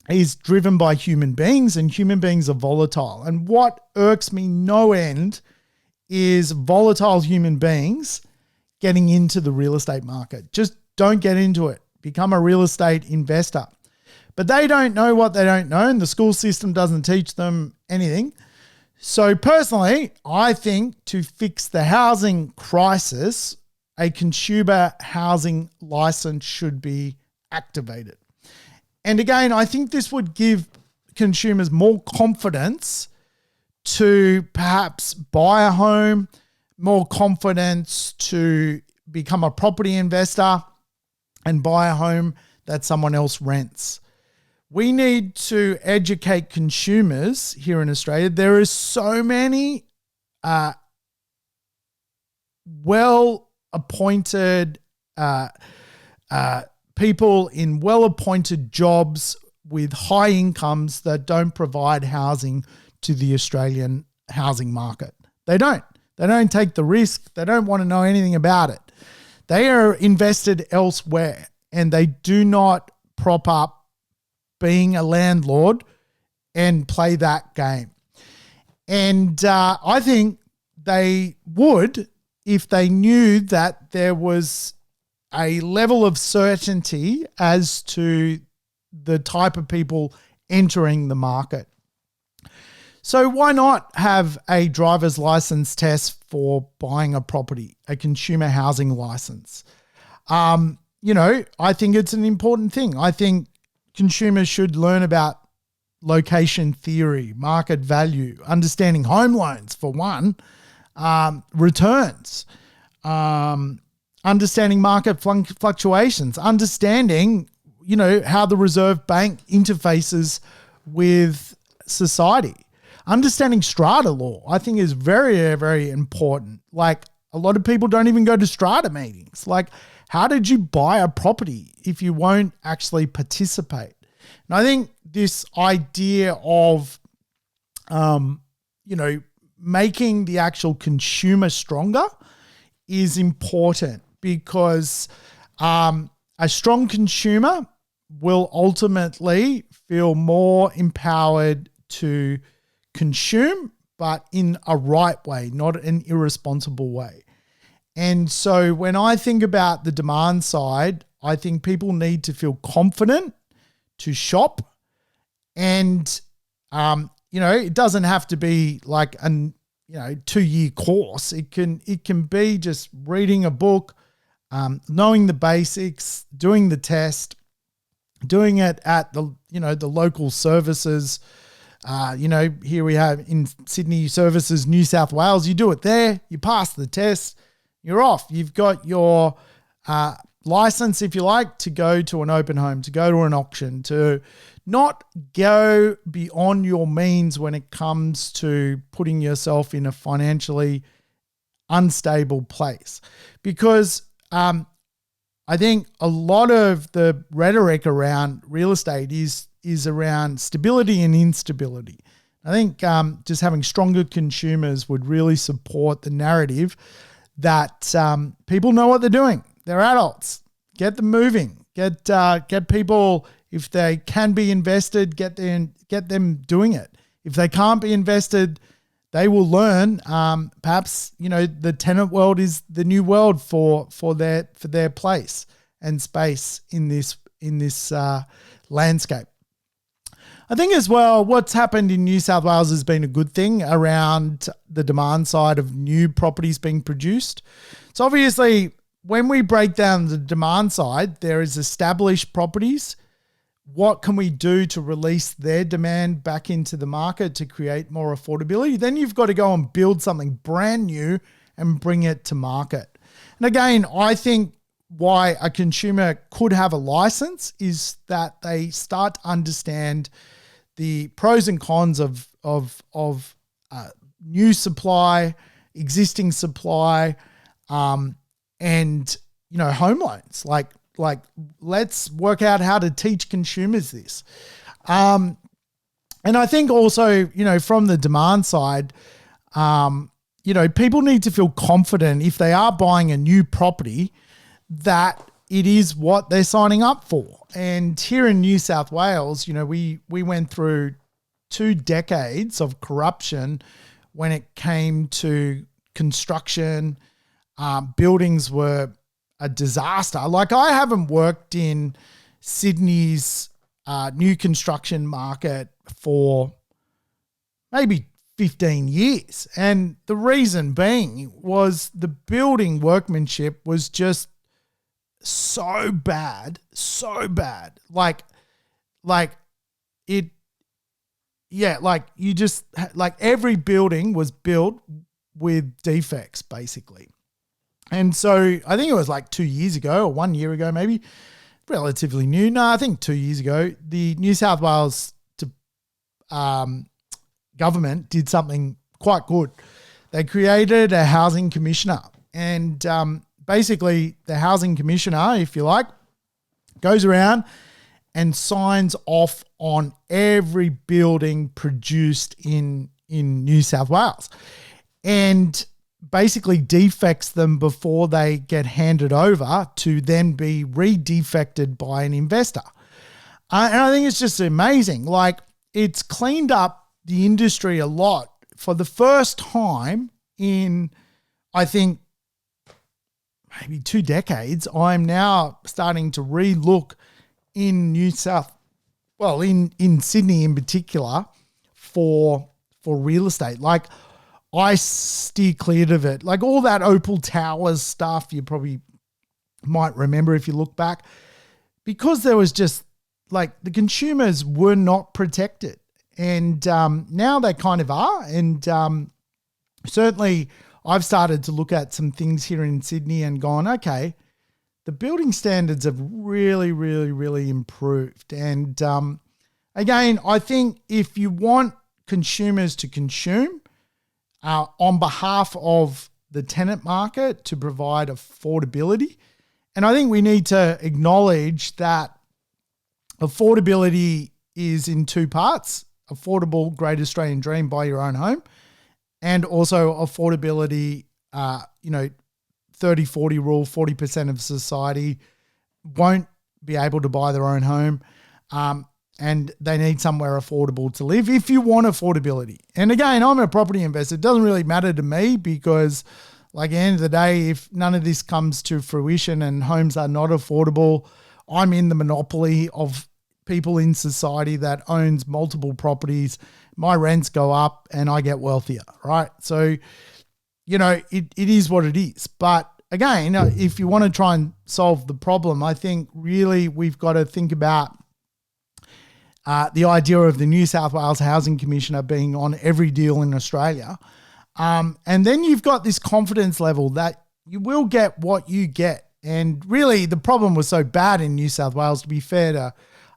is driven by human beings, and human beings are volatile. And what irks me no end is volatile human beings getting into the real estate market. Just don't get into it. Become a real estate investor. But they don't know what they don't know, and the school system doesn't teach them anything. So personally, I think to fix the housing crisis, a consumer housing license should be activated. And again, I think this would give consumers more confidence to perhaps buy a home, more confidence to become a property investor and buy a home that someone else rents. We need to educate consumers here in Australia. There is so many well-appointed people in well-appointed jobs with high incomes that don't provide housing to the Australian housing market. They don't. They don't take the risk. They don't want to know anything about it. They are invested elsewhere, and they do not prop up being a landlord and play that game. And I think they would if they knew that there was a level of certainty as to the type of people entering the market. So why not have a driver's license test for buying a property, a consumer housing license? I think it's an important thing. I think consumers should learn about location theory, market value, understanding home loans for one, returns, understanding market fluctuations, understanding, how the Reserve Bank interfaces with society. Understanding strata law, I think, is very, very important. Like, a lot of people don't even go to strata meetings. Like, how did you buy a property if you won't actually participate? And I think this idea of, making the actual consumer stronger is important, because a strong consumer will ultimately feel more empowered to consume, but in a right way, not an irresponsible way. And so when I think about the demand side, I think people need to feel confident to shop. And, it doesn't have to be like a 2-year course. It can be just reading a book, knowing the basics, doing the test, doing it at the local services. Here we have in Sydney Services, New South Wales. You do it there, you pass the test, you're off. You've got your license, if you like, to go to an open home, to go to an auction, to not go beyond your means when it comes to putting yourself in a financially unstable place. Because I think a lot of the rhetoric around real estate is around stability and instability. I think just having stronger consumers would really support the narrative that people know what they're doing. They're adults. Get them moving. Get people, if they can be invested, get them doing it. If they can't be invested, they will learn. Perhaps the tenant world is the new world for their place and space in this landscape. I think as well, what's happened in New South Wales has been a good thing around the demand side of new properties being produced. So obviously, when we break down the demand side, there is established properties. What can we do to release their demand back into the market to create more affordability? Then you've got to go and build something brand new and bring it to market. And again, I think why a consumer could have a license is that they start to understand the pros and cons of new supply, existing supply, and home loans. Like let's work out how to teach consumers this. And I think also, from the demand side, people need to feel confident if they are buying a new property that it is what they're signing up for. And here in New South Wales, we went through 2 decades of corruption when it came to construction. Buildings were a disaster. Like, I haven't worked in Sydney's new construction market for maybe 15 years. And the reason being was the building workmanship was just so bad. Like every building was built with defects, basically. And so I think it was like 2 years ago or 1 year ago, maybe, relatively new. No, I think 2 years ago, the New South Wales government did something quite good. They created a housing commissioner, and basically the housing commissioner, if you like, goes around and signs off on every building produced in New South Wales, and basically defects them before they get handed over to then be re-defected by an investor. And I think it's just amazing. Like, it's cleaned up the industry a lot. For the first time in, I think, maybe 2 decades, I'm now starting to re-look in in Sydney in particular for real estate. Like, I steer clear of it. Like, all that Opal Towers stuff, you probably might remember if you look back, because there was just, like, the consumers were not protected. And now they kind of are. And certainly I've started to look at some things here in Sydney and gone, okay, the building standards have really, really, really improved. And again, I think if you want consumers to consume on behalf of the tenant market to provide affordability, and I think we need to acknowledge that affordability is in 2 parts: affordable Great Australian Dream, buy your own home, and also affordability, 30-40 rule, 40% of society won't be able to buy their own home, and they need somewhere affordable to live if you want affordability. And again, I'm a property investor. It doesn't really matter to me because, like, at the end of the day, if none of this comes to fruition and homes are not affordable, I'm in the monopoly of people in society that owns multiple properties. My rents go up and I get wealthier, right? So, it is what it is. But again, if you want to try and solve the problem, I think really we've got to think about the idea of the New South Wales Housing Commissioner being on every deal in Australia. And then you've got this confidence level that you will get what you get. And really the problem was so bad in New South Wales, to be fair to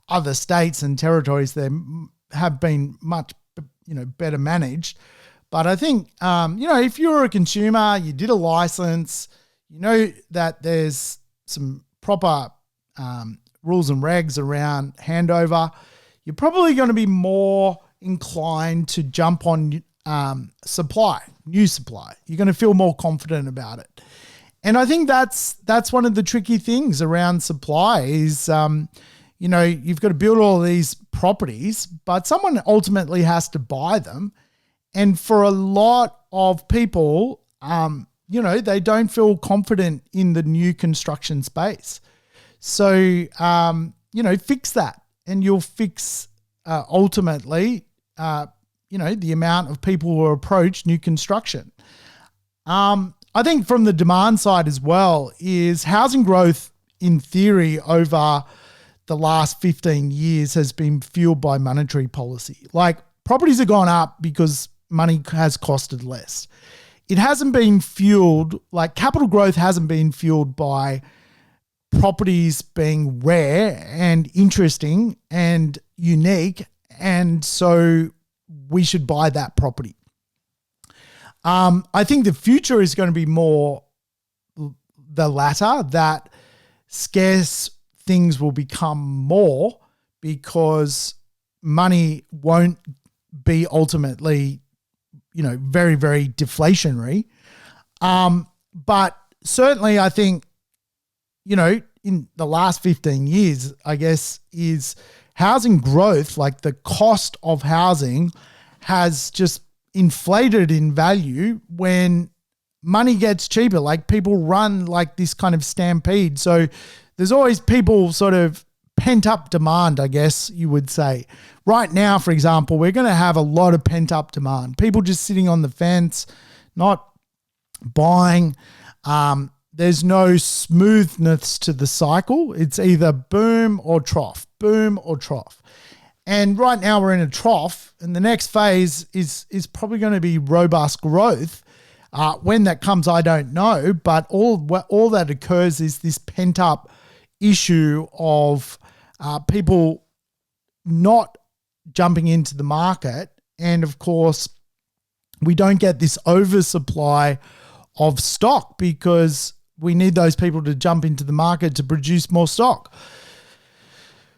other states and territories, they have been much, better managed. But I think, if you're a consumer, you did a license, you know that there's some proper rules and regs around handover, you're probably going to be more inclined to jump on new supply. You're going to feel more confident about it. And I think that's one of the tricky things around supply is, you've got to build all these properties, but someone ultimately has to buy them. And for a lot of people, they don't feel confident in the new construction space. So, fix that, and you'll fix ultimately, the amount of people who approach new construction. I think from the demand side as well is housing growth in theory over the last 15 years has been fueled by monetary policy. Like properties have gone up because money has costed less. It hasn't been fueled, like capital growth hasn't been fueled by properties being rare and interesting and unique, and so we should buy that property. I think the future is going to be more the latter, that scarce things will become more because money won't be ultimately, very, very deflationary. But certainly I think, in the last 15 years, I guess, is housing growth, like the cost of housing has just inflated in value when money gets cheaper. Like people run like this kind of stampede. So there's always people sort of pent up demand, I guess you would say. Right now, for example, we're going to have a lot of pent up demand. People just sitting on the fence, not buying. There's no smoothness to the cycle. It's either boom or trough, boom or trough. And right now we're in a trough, and the next phase is probably going to be robust growth. When that comes, I don't know, but all that occurs is this pent up issue of people not jumping into the market. And of course, we don't get this oversupply of stock because we need those people to jump into the market to produce more stock.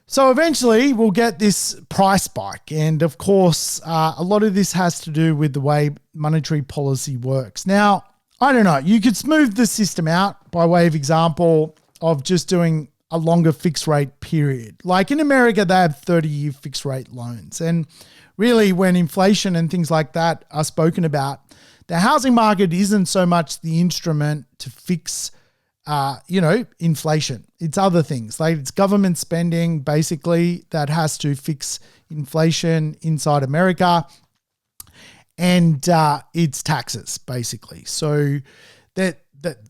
So eventually we'll get this price spike. And of course, a lot of this has to do with the way monetary policy works. Now, I don't know, you could smooth the system out by way of example of just doing a longer fixed rate period. Like in America, they have 30-year fixed rate loans. And really when inflation and things like that are spoken about, the housing market isn't so much the instrument to fix inflation. It's other things, like it's government spending basically that has to fix inflation inside America, and it's taxes basically. So that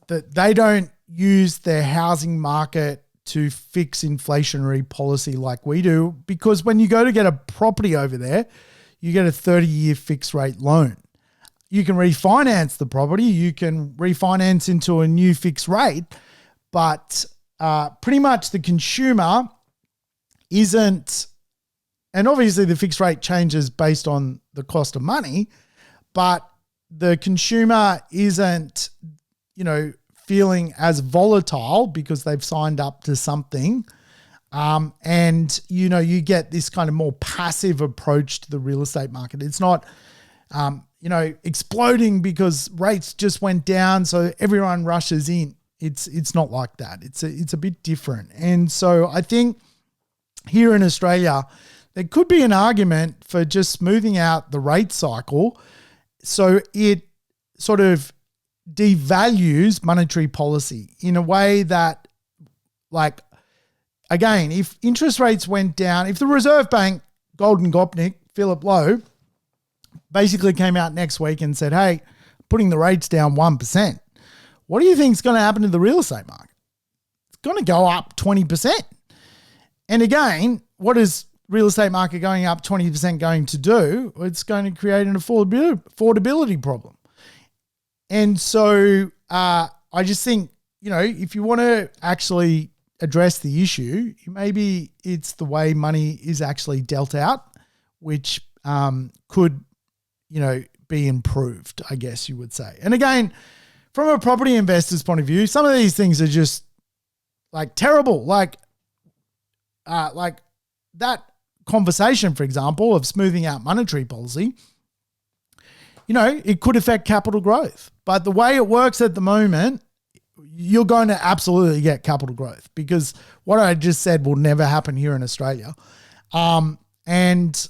they don't use their housing market to fix inflationary policy like we do, because when you go to get a property over there, you get a 30-year fixed rate loan. You can refinance the property, you can refinance into a new fixed rate, but pretty much the consumer isn't, and obviously the fixed rate changes based on the cost of money, but the consumer isn't, feeling as volatile because they've signed up to something. And, you get this kind of more passive approach to the real estate market. It's not, exploding because rates just went down, so everyone rushes in. It's not like that. It's a bit different. And so I think here in Australia, there could be an argument for just smoothing out the rate cycle so it sort of devalues monetary policy in a way that, like, again, if interest rates went down, if the Reserve Bank, Golden Gopnik, Philip Lowe, basically came out next week and said, hey, putting the rates down 1%, what do you think is going to happen to the real estate market? It's going to go up 20%. And again, what is real estate market going up 20% going to do? It's going to create an affordability problem. And so I just think, if you want to actually address the issue, maybe it's the way money is actually dealt out, which could, be improved, I guess you would say. And again, from a property investor's point of view, some of these things are just like terrible. Like that conversation, for example, of smoothing out monetary policy, it could affect capital growth. But the way it works at the moment, you're going to absolutely get capital growth because what I just said will never happen here in Australia. And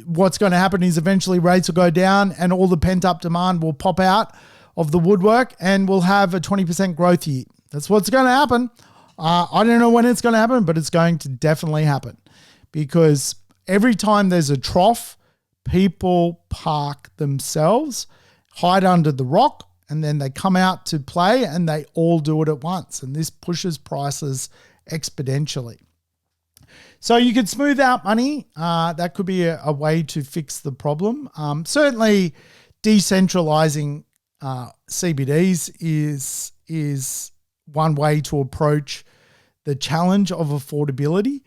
what's going to happen is eventually rates will go down and all the pent-up demand will pop out of the woodwork and we'll have a 20% growth year. That's what's going to happen. I don't know when it's going to happen, but it's going to definitely happen because every time there's a trough, people park themselves, hide under the rock, and then they come out to play and they all do it at once. And this pushes prices exponentially. So you could smooth out money. That could be a way to fix the problem. Certainly decentralizing CBDs is one way to approach the challenge of affordability.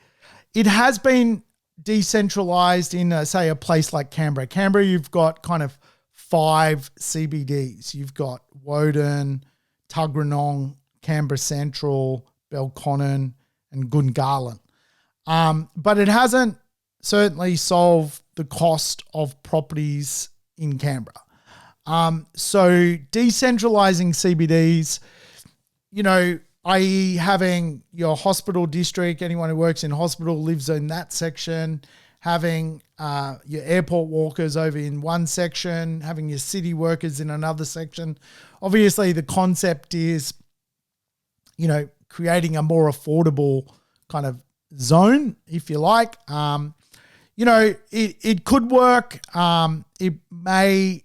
It has been decentralized in, say, a place like Canberra. Canberra, you've got kind of 5 CBDs. You've got Woden, Tuggeranong, Canberra Central, Belconnen, and Gungahlin. But it hasn't certainly solved the cost of properties in Canberra. So decentralizing CBDs, i.e. having your hospital district, anyone who works in hospital lives in that section, having your airport walkers over in one section, having your city workers in another section. Obviously, the concept is, creating a more affordable kind of zone, if you like. It could work. It may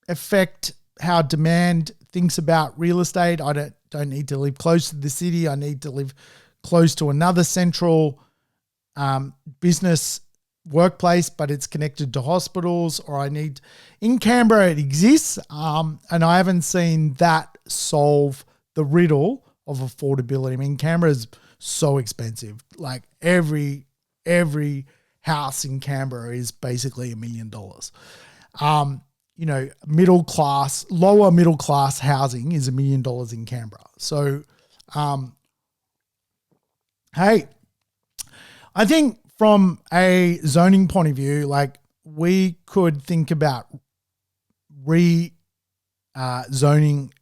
affect how demand thinks about real estate. I don't need to live close to the city. I need to live close to another central business workplace, but it's connected to hospitals, or in Canberra it exists, and I haven't seen that solve the riddle of affordability. I mean, Canberra's so expensive. Like every house in Canberra is basically $1 million. Lower middle class housing is $1 million in Canberra. So, hey, I think from a zoning point of view, like we could think about zoning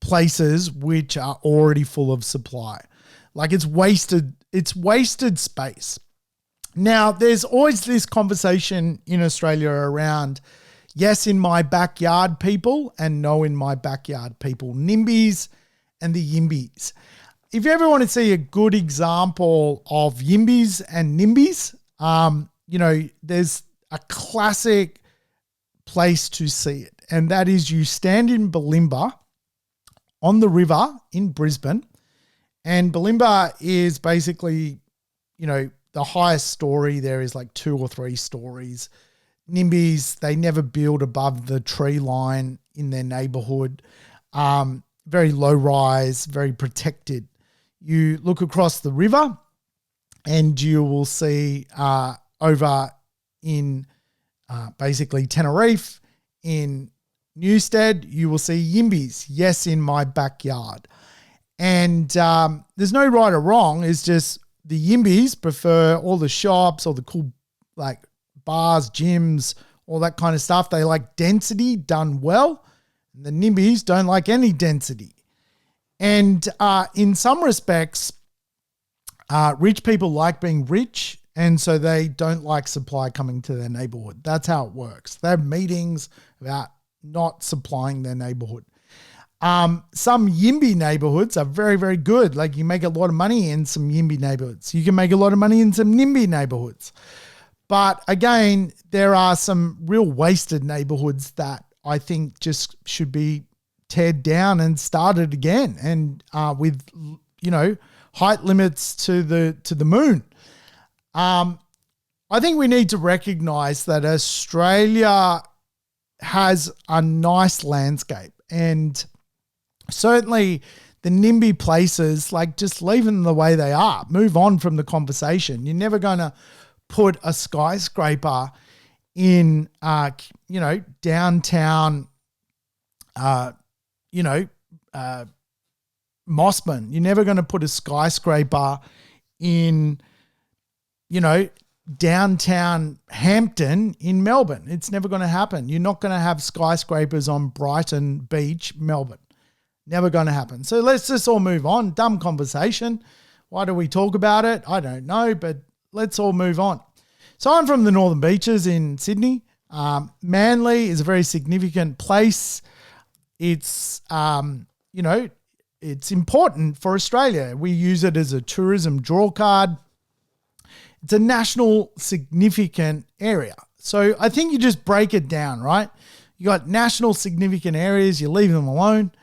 places which are already full of supply. Like it's wasted space. Now, there's always this conversation in Australia around yes in my backyard people and no in my backyard people, NIMBYs and the YIMBYs. If you ever want to see a good example of YIMBYs and NIMBYs, there's a classic place to see it. And that is you stand in Bulimba on the river in Brisbane. And Bulimba is basically, the highest story there is like 2 or 3 stories. NIMBYs, they never build above the tree line in their neighborhood. Very low rise, very protected. You look across the river and you will see over in basically Tenerife, in Newstead, you will see YIMBYs, yes, in my backyard. And there's no right or wrong. It's just the YIMBYs prefer all the shops, all the cool like bars, gyms, all that kind of stuff. They like density done well. And the NIMBYs don't like any density. And in some respects, rich people like being rich, and so they don't like supply coming to their neighborhood. That's how it works. They have meetings about not supplying their neighborhood. Some YIMBY neighborhoods are very, very good. Like you make a lot of money in some YIMBY neighborhoods. You can make a lot of money in some NIMBY neighborhoods. But again, there are some real wasted neighborhoods that I think just should be teared down and started again, and with height limits to the moon. I think we need to recognize that Australia has a nice landscape, and certainly the NIMBY places, like just leave them the way they are. Move on from the conversation. You're never going to put a skyscraper in downtown Mossman. You're never going to put a skyscraper in, downtown Hampton in Melbourne. It's never going to happen. You're not going to have skyscrapers on Brighton Beach, Melbourne. Never going to happen. So let's just all move on. Dumb conversation. Why do we talk about it? I don't know, but let's all move on. So I'm from the Northern Beaches in Sydney. Manly is a very significant place. It's, it's important for Australia. We use it as a tourism draw card. It's a national significant area. So I think you just break it down, right? You got national significant areas, you leave them alone.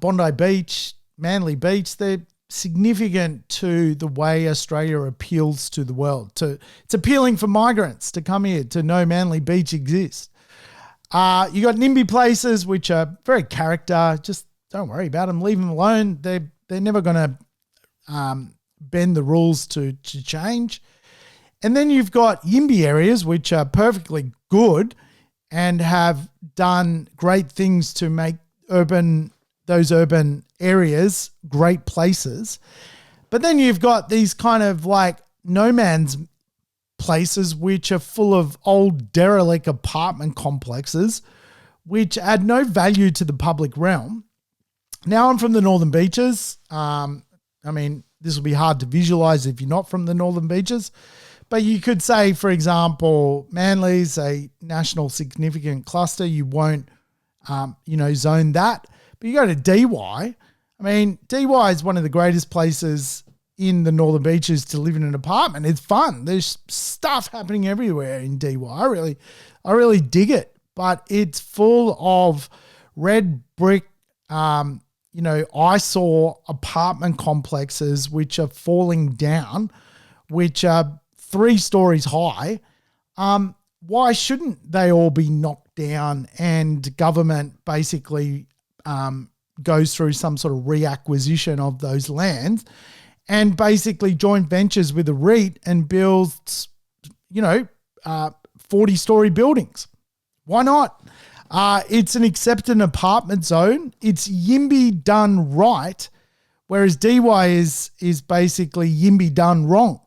Bondi Beach, Manly Beach, they're significant to the way Australia appeals to the world. It's appealing for migrants to come here, to know Manly Beach exists. You got NIMBY places, which are very character. Just don't worry about them. Leave them alone. They're never going to bend the rules to change. And then you've got YIMBY areas, which are perfectly good and have done great things to make those urban areas great places. But then you've got these kind of like no man's places, which are full of old derelict apartment complexes, which add no value to the public realm. Now I'm from the Northern Beaches. This will be hard to visualize if you're not from the Northern Beaches. But you could say, for example, Manly's a national significant cluster. You won't, zone that. But you go to DY. DY is one of the greatest places in the Northern Beaches to live in an apartment. It's fun. There's stuff happening everywhere in DY. I really dig it. But it's full of red brick, eyesore apartment complexes which are falling down, which are 3 stories high. Why shouldn't they all be knocked down and government basically goes through some sort of reacquisition of those lands and basically joint ventures with a REIT and builds, 40-story buildings? Why not? It's an accepted apartment zone. It's YIMBY done right, whereas DY is basically YIMBY done wrong.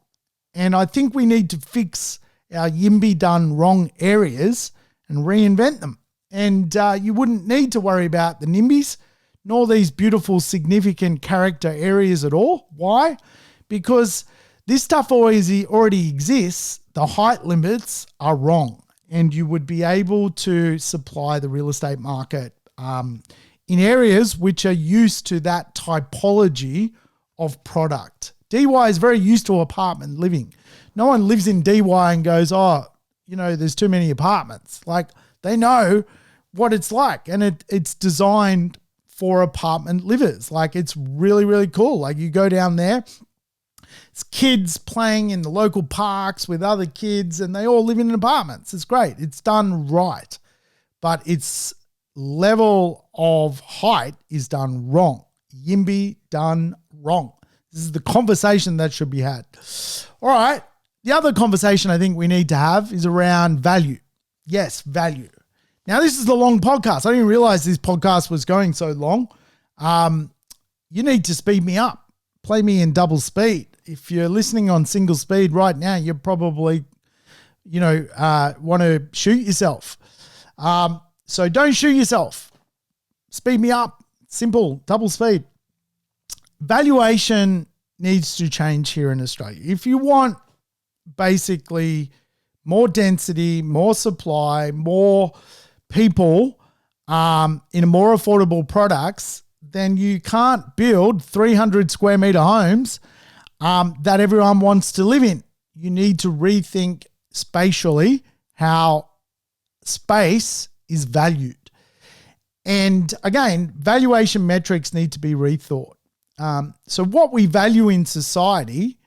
And I think we need to fix our YIMBY done wrong areas and reinvent them. And you wouldn't need to worry about the NIMBYs nor these beautiful, significant character areas at all. Why? Because this stuff already exists. The height limits are wrong. And you would be able to supply the real estate market in areas which are used to that typology of product. DY is very used to apartment living. No one lives in DY and goes, there's too many apartments. Like, they know what it's like, and it's designed for apartment livers. Like, it's really, really cool. Like, you go down there, it's kids playing in the local parks with other kids, and they all live in apartments. It's great. It's done right. But its level of height is done wrong. YIMBY done wrong. This is the conversation that should be had. All right. The other conversation I think we need to have is around value. Yes, value. Now, this is a long podcast. I didn't realize this podcast was going so long. You need to speed me up. Play me in double speed. If you're listening on single speed right now, you're probably, want to shoot yourself. So don't shoot yourself. Speed me up. Simple, double speed. Valuation needs to change here in Australia. If you want basically more density, more supply, more people in a more affordable products, then you can't build 300 square meter homes that everyone wants to live in. You need to rethink spatially how space is valued. And again, valuation metrics need to be rethought. So what we value in society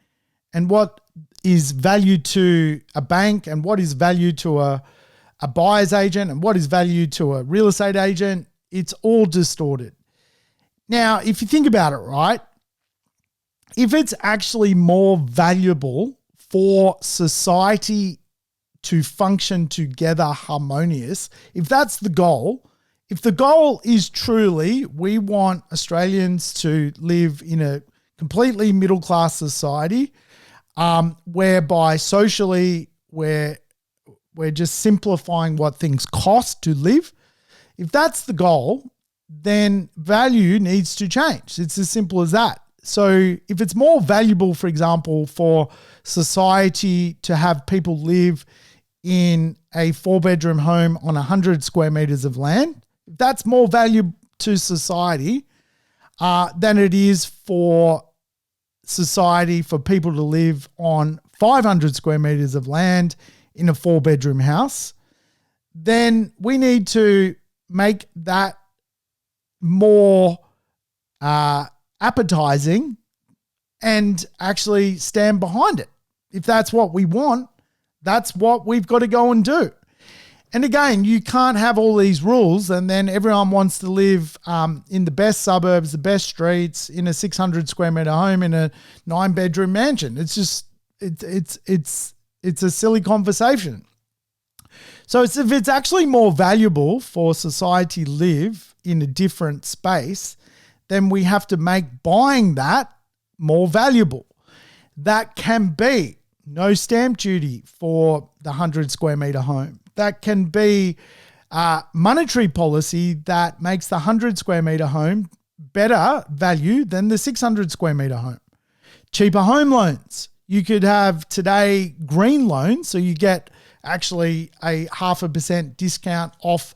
and what is valued to a bank and what is valued to a buyer's agent and what is valued to a real estate agent, it's all distorted. Now, if you think about it, right, if it's actually more valuable for society to function together harmonious, if that's the goal, if the goal is truly we want Australians to live in a completely middle-class society whereby socially we're just simplifying what things cost to live. If that's the goal, then value needs to change. It's as simple as that. So if it's more valuable, for example, for society to have people live in a 4-bedroom home on 100 square meters of land, if that's more value to society than it is for society for people to live on 500 square meters of land in a 4-bedroom house, then we need to make that more appetizing and actually stand behind it. If that's what we want, that's what we've got to go and do. And again, you can't have all these rules and then everyone wants to live in the best suburbs, the best streets, in a 600 square meter home in a 9-bedroom mansion. It's just, it's a silly conversation. So if it's actually more valuable for society to live in a different space, then we have to make buying that more valuable. That can be no stamp duty for the 100 square meter home. That can be monetary policy that makes the 100 square meter home better value than the 600 square meter home. Cheaper home loans. You could have today green loans, so you get actually a 0.5% discount off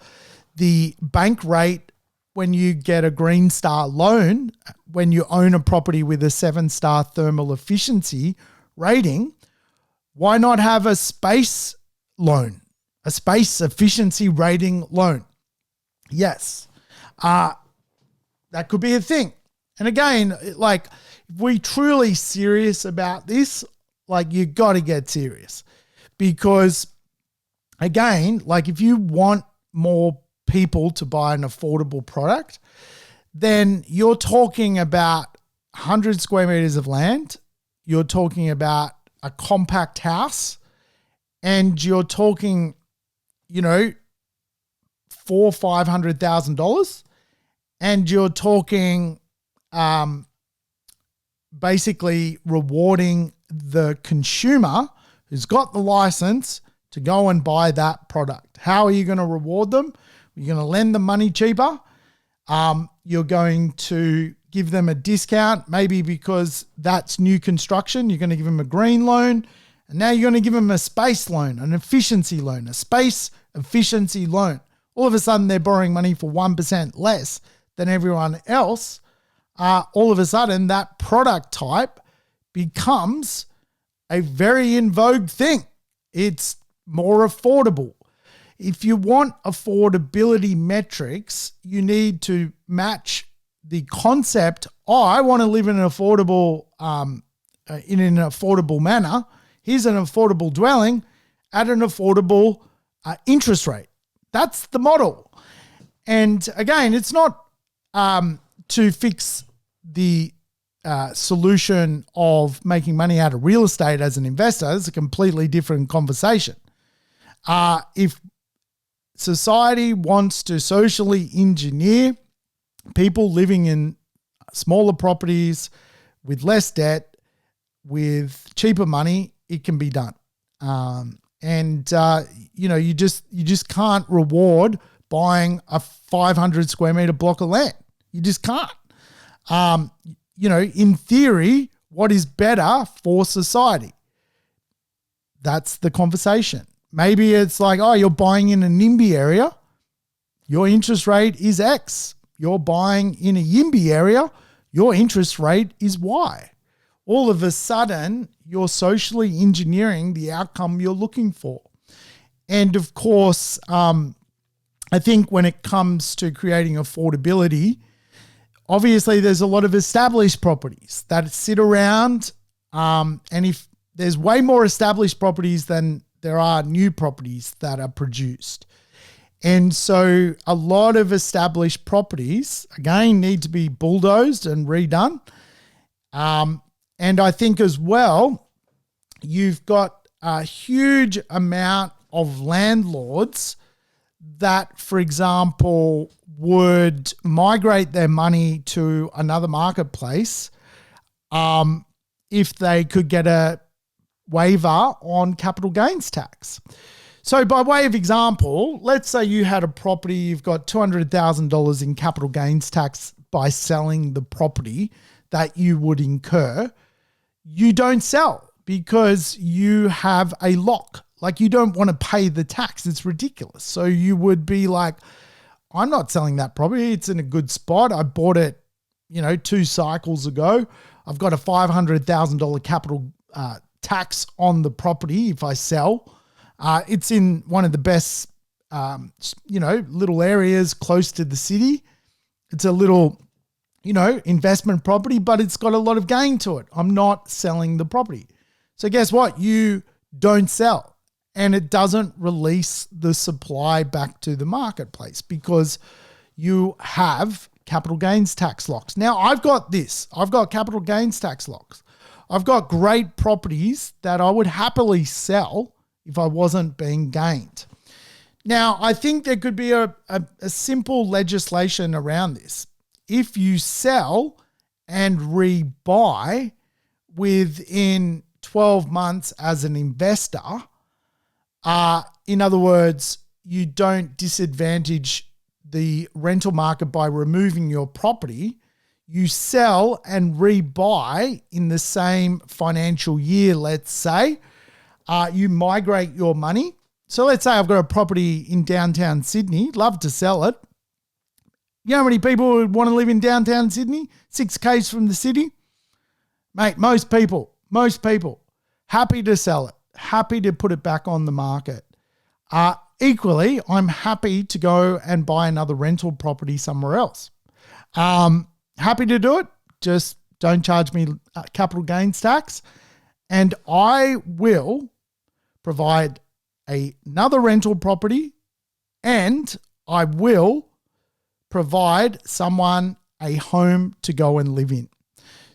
the bank rate when you get a Green Star loan, when you own a property with a 7-star thermal efficiency rating. Why not have a space loan, a space efficiency rating loan? Yes, that could be a thing. And again, like, if we're truly serious about this, like, you got to get serious, because again, like, if you want more people to buy an affordable product, then you're talking about 100 square meters of land, you're talking about a compact house, and you're talking, $400,000 or $500,000, and you're talking basically rewarding the consumer who's got the license to go and buy that product. How are you going to reward them? You're going to lend them money cheaper. You're going to give them a discount, maybe because that's new construction. You're going to give them a green loan. And now you're going to give them a space loan, an efficiency loan, a space efficiency loan. All of a sudden, they're borrowing money for 1% less than everyone else. All of a sudden, that product type becomes a very in vogue thing. It's more affordable. If you want affordability metrics, you need to match the concept. I want to live in an affordable manner. Here's an affordable dwelling at an affordable interest rate. That's the model. And again, it's not to fix the solution of making money out of real estate as an investor. It's a completely different conversation. If society wants to socially engineer people living in smaller properties with less debt, with cheaper money, it can be done. You just can't reward buying a 500 square meter block of land. You just can't. In theory, what is better for society? That's the conversation. Maybe it's like, you're buying in a NIMBY area. Your interest rate is X. You're buying in a YIMBY area. Your interest rate is Y. All of a sudden, you're socially engineering the outcome you're looking for. And of course, I think when it comes to creating affordability, obviously there's a lot of established properties that sit around. And if there's way more established properties than there are new properties that are produced. And so a lot of established properties, again, need to be bulldozed and redone. And I think as well, you've got a huge amount of landlords that, for example, would migrate their money to another marketplace if they could get a waiver on capital gains tax. So by way of example, let's say you had a property, you've got $200,000 in capital gains tax by selling the property that you would incur. You don't sell because you have a lock. Like, you don't want to pay the tax. It's ridiculous. So you would be like, I'm not selling that property. It's in a good spot. I bought it, 2 cycles ago. I've got a $500,000 capital tax on the property if I sell. It's in one of the best, little areas close to the city. It's a little, investment property, but it's got a lot of gain to it. I'm not selling the property. So guess what? You don't sell, and it doesn't release the supply back to the marketplace because you have capital gains tax locks. Now, I've got this. I've got capital gains tax locks. I've got great properties that I would happily sell if I wasn't being gained. Now, I think there could be a simple legislation around this. If you sell and rebuy within 12 months as an investor, in other words, you don't disadvantage the rental market by removing your property. You sell and rebuy in the same financial year, let's say. You migrate your money. So let's say I've got a property in downtown Sydney, love to sell it. You know how many people would want to live in downtown Sydney? 6 k's from the city? Mate, most people, happy to sell it, happy to put it back on the market. Equally, I'm happy to go and buy another rental property somewhere else. Happy to do it, just don't charge me capital gains tax. And I will provide another rental property, and I will provide someone a home to go and live in.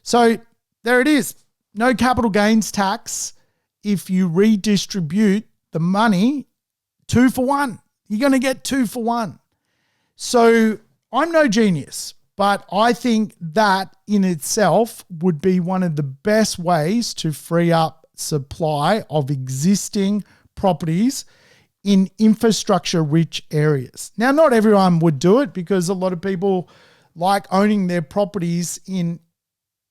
So there it is. No capital gains tax if you redistribute the money 2 for 1. You're going to get 2 for 1. So I'm no genius, but I think that in itself would be one of the best ways to free up supply of existing properties in infrastructure-rich areas. Now, not everyone would do it because a lot of people like owning their properties in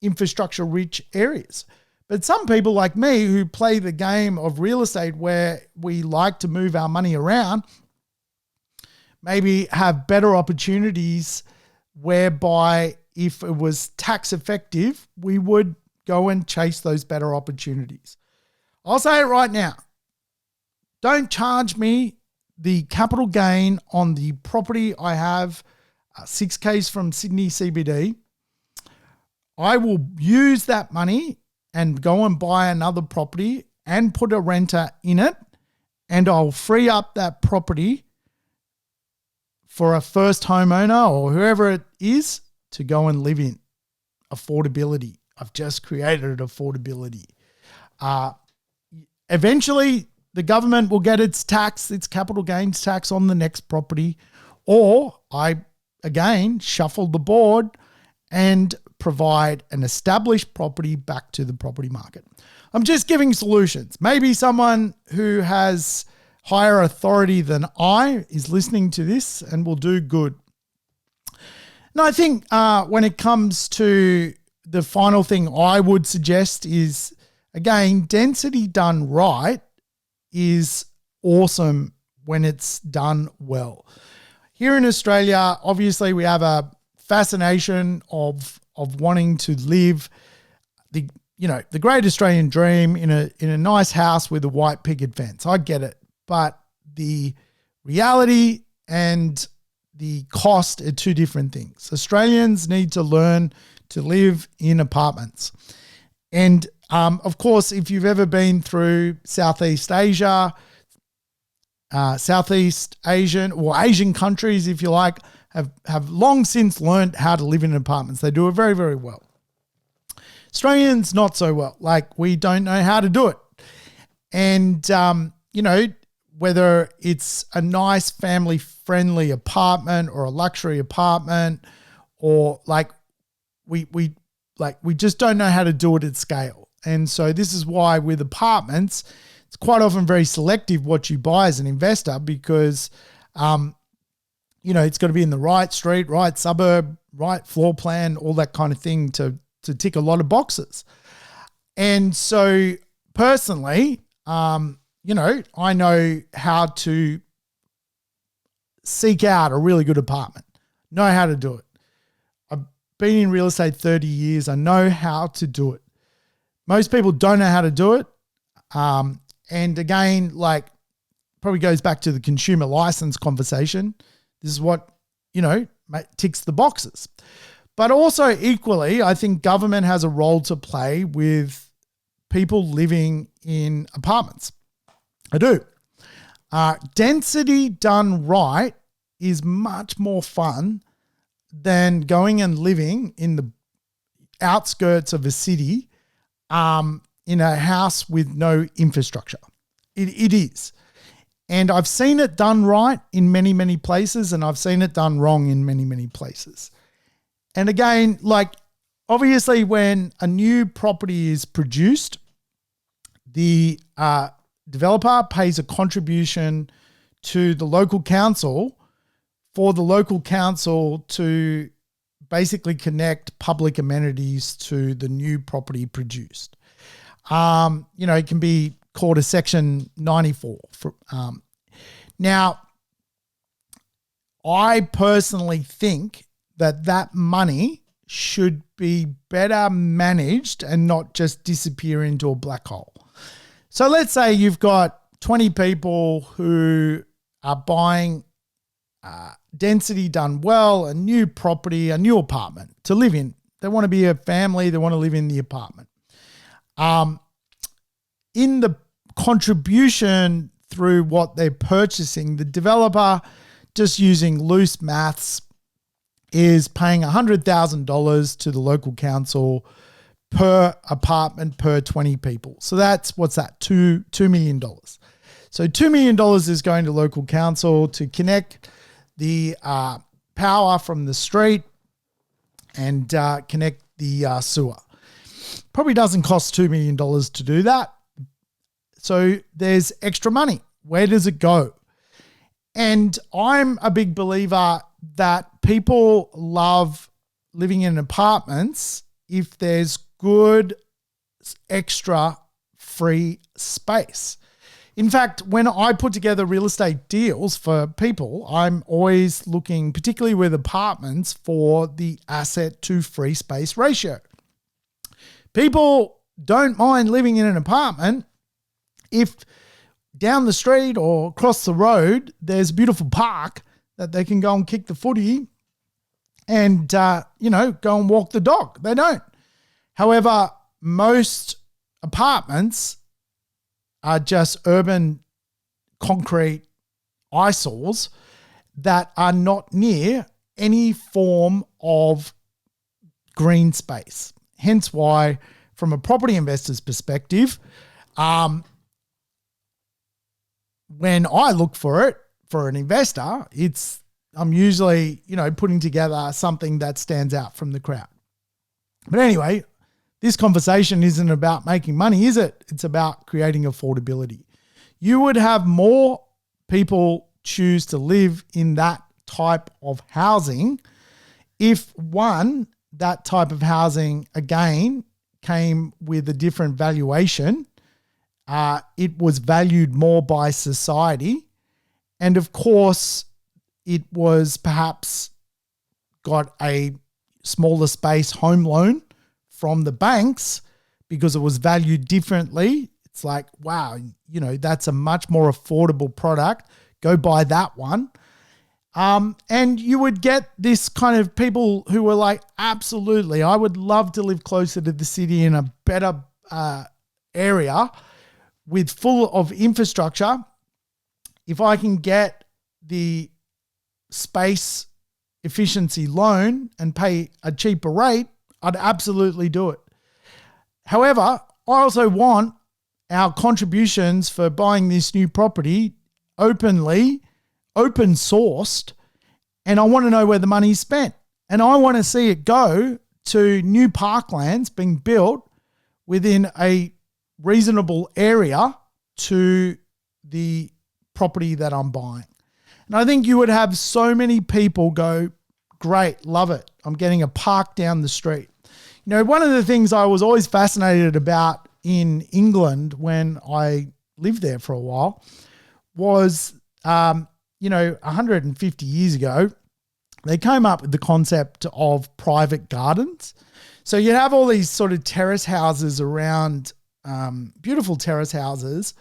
infrastructure-rich areas. But some people like me who play the game of real estate where we like to move our money around, maybe have better opportunities whereby if it was tax effective, we would go and chase those better opportunities. I'll say it right now. Don't charge me the capital gain on the property I have 6 k's from Sydney CBD. I will use that money and go and buy another property and put a renter in it, and I'll free up that property for a first homeowner or whoever it is to go and live in. Affordability. I've just created affordability. Eventually, the government will get its capital gains tax on the next property, or I, again, shuffle the board and provide an established property back to the property market. I'm just giving solutions. Maybe someone who has higher authority than I is listening to this and will do good. And I think when it comes to the final thing I would suggest is, again, density done right is awesome when it's done well. Here in Australia, obviously we have a fascination of wanting to live the great Australian dream in a nice house with a white picket fence. I get it, but the reality and the cost are 2 different things. Australians need to learn to live in apartments. And of course, if you've ever been through Southeast Asia, Southeast Asian or Asian countries, if you like, have long since learned how to live in apartments. They do it very, very well. Australians, not so well. Like, we don't know how to do it. And, whether it's a nice family-friendly apartment or a luxury apartment, or we just don't know how to do it at scale. And so this is why with apartments, it's quite often very selective what you buy as an investor because, it's got to be in the right street, right suburb, right floor plan, all that kind of thing to tick a lot of boxes. And so personally, I know how to seek out a really good apartment, know how to do it. I've been in real estate 30 years. I know how to do it. Most people don't know how to do it. And again, probably goes back to the consumer license conversation. This is what, ticks the boxes. But also equally, I think government has a role to play with people living in apartments. I do. Density done right is much more fun than going and living in the outskirts of a city in a house with no infrastructure. It is. And I've seen it done right in many, many places, and I've seen it done wrong in many, many places. And again, obviously when a new property is produced, the developer pays a contribution to the local council for the local council to basically connect public amenities to the new property produced. It can be called a Section 94. Now, I personally think that money should be better managed and not just disappear into a black hole. So let's say you've got 20 people who are buying density done well, a new property, a new apartment to live in. They want to be a family. They want to live in the apartment. In the contribution through what they're purchasing, the developer, just using loose maths, is paying $100,000 to the local council per apartment per 20 people. So that's, what's that? $2 million. So $2 million is going to local council to connect the power from the street and connect the sewer. Probably doesn't cost $2 million to do that. So there's extra money. Where does it go? And I'm a big believer that people love living in apartments if there's good extra free space. In fact, when I put together real estate deals for people, I'm always looking, particularly with apartments, for the asset to free space ratio. People don't mind living in an apartment if down the street or across the road, there's a beautiful park that they can go and kick the footy and, go and walk the dog. They don't. However, most apartments are just urban concrete eyesores that are not near any form of green space. Hence why, from a property investor's perspective, when I look for it, for an investor, I'm usually, putting together something that stands out from the crowd. But anyway, this conversation isn't about making money, is it? It's about creating affordability. You would have more people choose to live in that type of housing if, one, that type of housing, again, came with a different valuation. It was valued more by society. And of course, it was perhaps got a smaller space home loan from the banks because it was valued differently. It's like, wow, that's a much more affordable product. Go buy that one. And you would get this kind of people who were like, absolutely, I would love to live closer to the city in a better area with full of infrastructure. If I can get the space efficiency loan and pay a cheaper rate, I'd absolutely do it. However, I also want our contributions for buying this new property open sourced, and I want to know where the money's spent. And I want to see it go to new parklands being built within a reasonable area to the property that I'm buying. And I think you would have so many people go, great, love it. I'm getting a park down the street. You know, one of the things I was always fascinated about in England when I lived there for a while was, 150 years ago, they came up with the concept of private gardens. So you'd have all these sort of terrace houses around, beautiful terrace houses.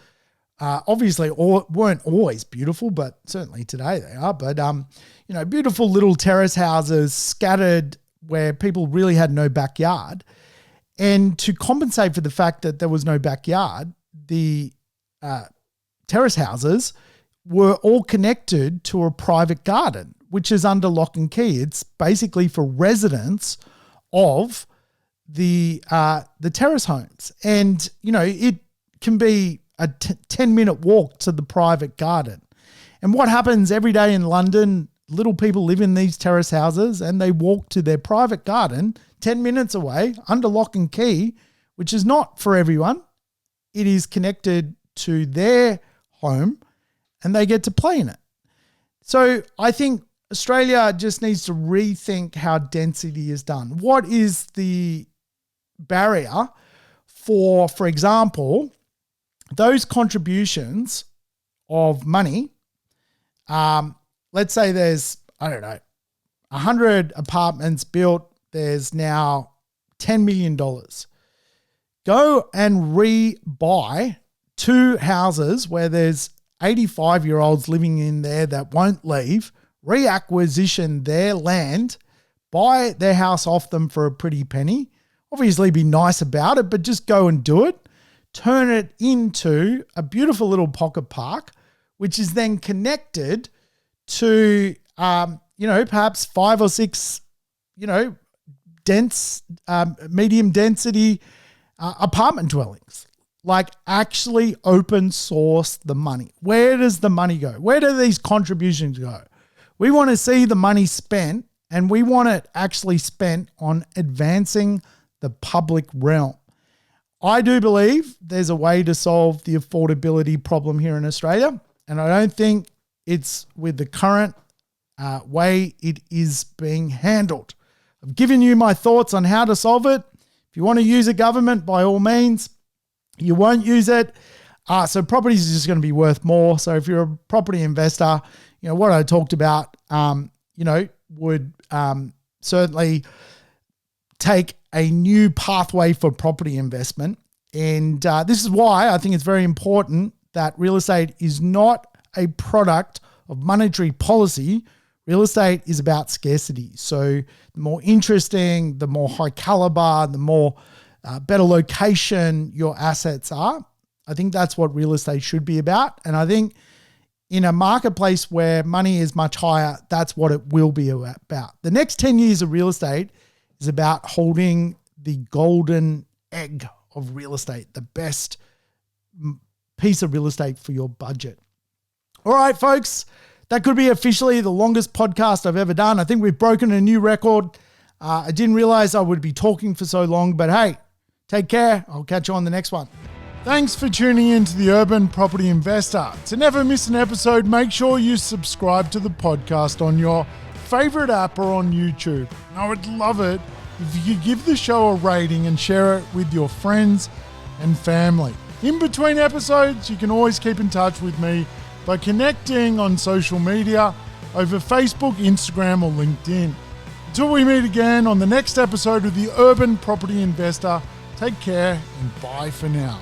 Obviously weren't always beautiful, but certainly today they are. But, beautiful little terrace houses scattered where people really had no backyard. And to compensate for the fact that there was no backyard, the terrace houses were all connected to a private garden, which is under lock and key. It's basically for residents of the terrace homes. And, it can be a 10-minute walk to the private garden. And what happens every day in London, little people live in these terrace houses and they walk to their private garden 10 minutes away under lock and key, which is not for everyone. It is connected to their home and they get to play in it. So I think Australia just needs to rethink how density is done. What is the barrier for example, those contributions of money? Let's say there's, 100 apartments built. There's now $10 million. Go and re-buy 2 houses where there's 85-year-olds living in there that won't leave, reacquisition their land, buy their house off them for a pretty penny. Obviously be nice about it, but just go and do it. Turn it into a beautiful little pocket park, which is then connected to, perhaps 5 or 6, dense, medium density apartment dwellings. Like actually open source the money. Where does the money go? Where do these contributions go? We want to see the money spent, and we want it actually spent on advancing the public realm. I do believe there's a way to solve the affordability problem here in Australia, and I don't think it's with the current way it is being handled. I've given you my thoughts on how to solve it. If you want to use a government, by all means, you won't use it. So properties are just going to be worth more. So if you're a property investor, what I talked about, would certainly take a new pathway for property investment. And this is why I think it's very important that real estate is not a product of monetary policy. Real estate is about scarcity. So the more interesting, the more high caliber, the more better location your assets are. I think that's what real estate should be about. And I think in a marketplace where money is much higher, that's what it will be about. The next 10 years of real estate is about holding the golden egg of real estate, the best piece of real estate for your budget. All right, folks, that could be officially the longest podcast I've ever done. I think we've broken a new record. I didn't realize I would be talking for so long, but hey, take care. I'll catch you on the next one. Thanks for tuning in to the Urban Property Investor. To never miss an episode, make sure you subscribe to the podcast on your favorite app or on YouTube. And I would love it if you could give the show a rating and share it with your friends and family. In between episodes, you can always keep in touch with me by connecting on social media over Facebook, Instagram, or LinkedIn. Until we meet again on the next episode of the Urban Property Investor, take care and bye for now.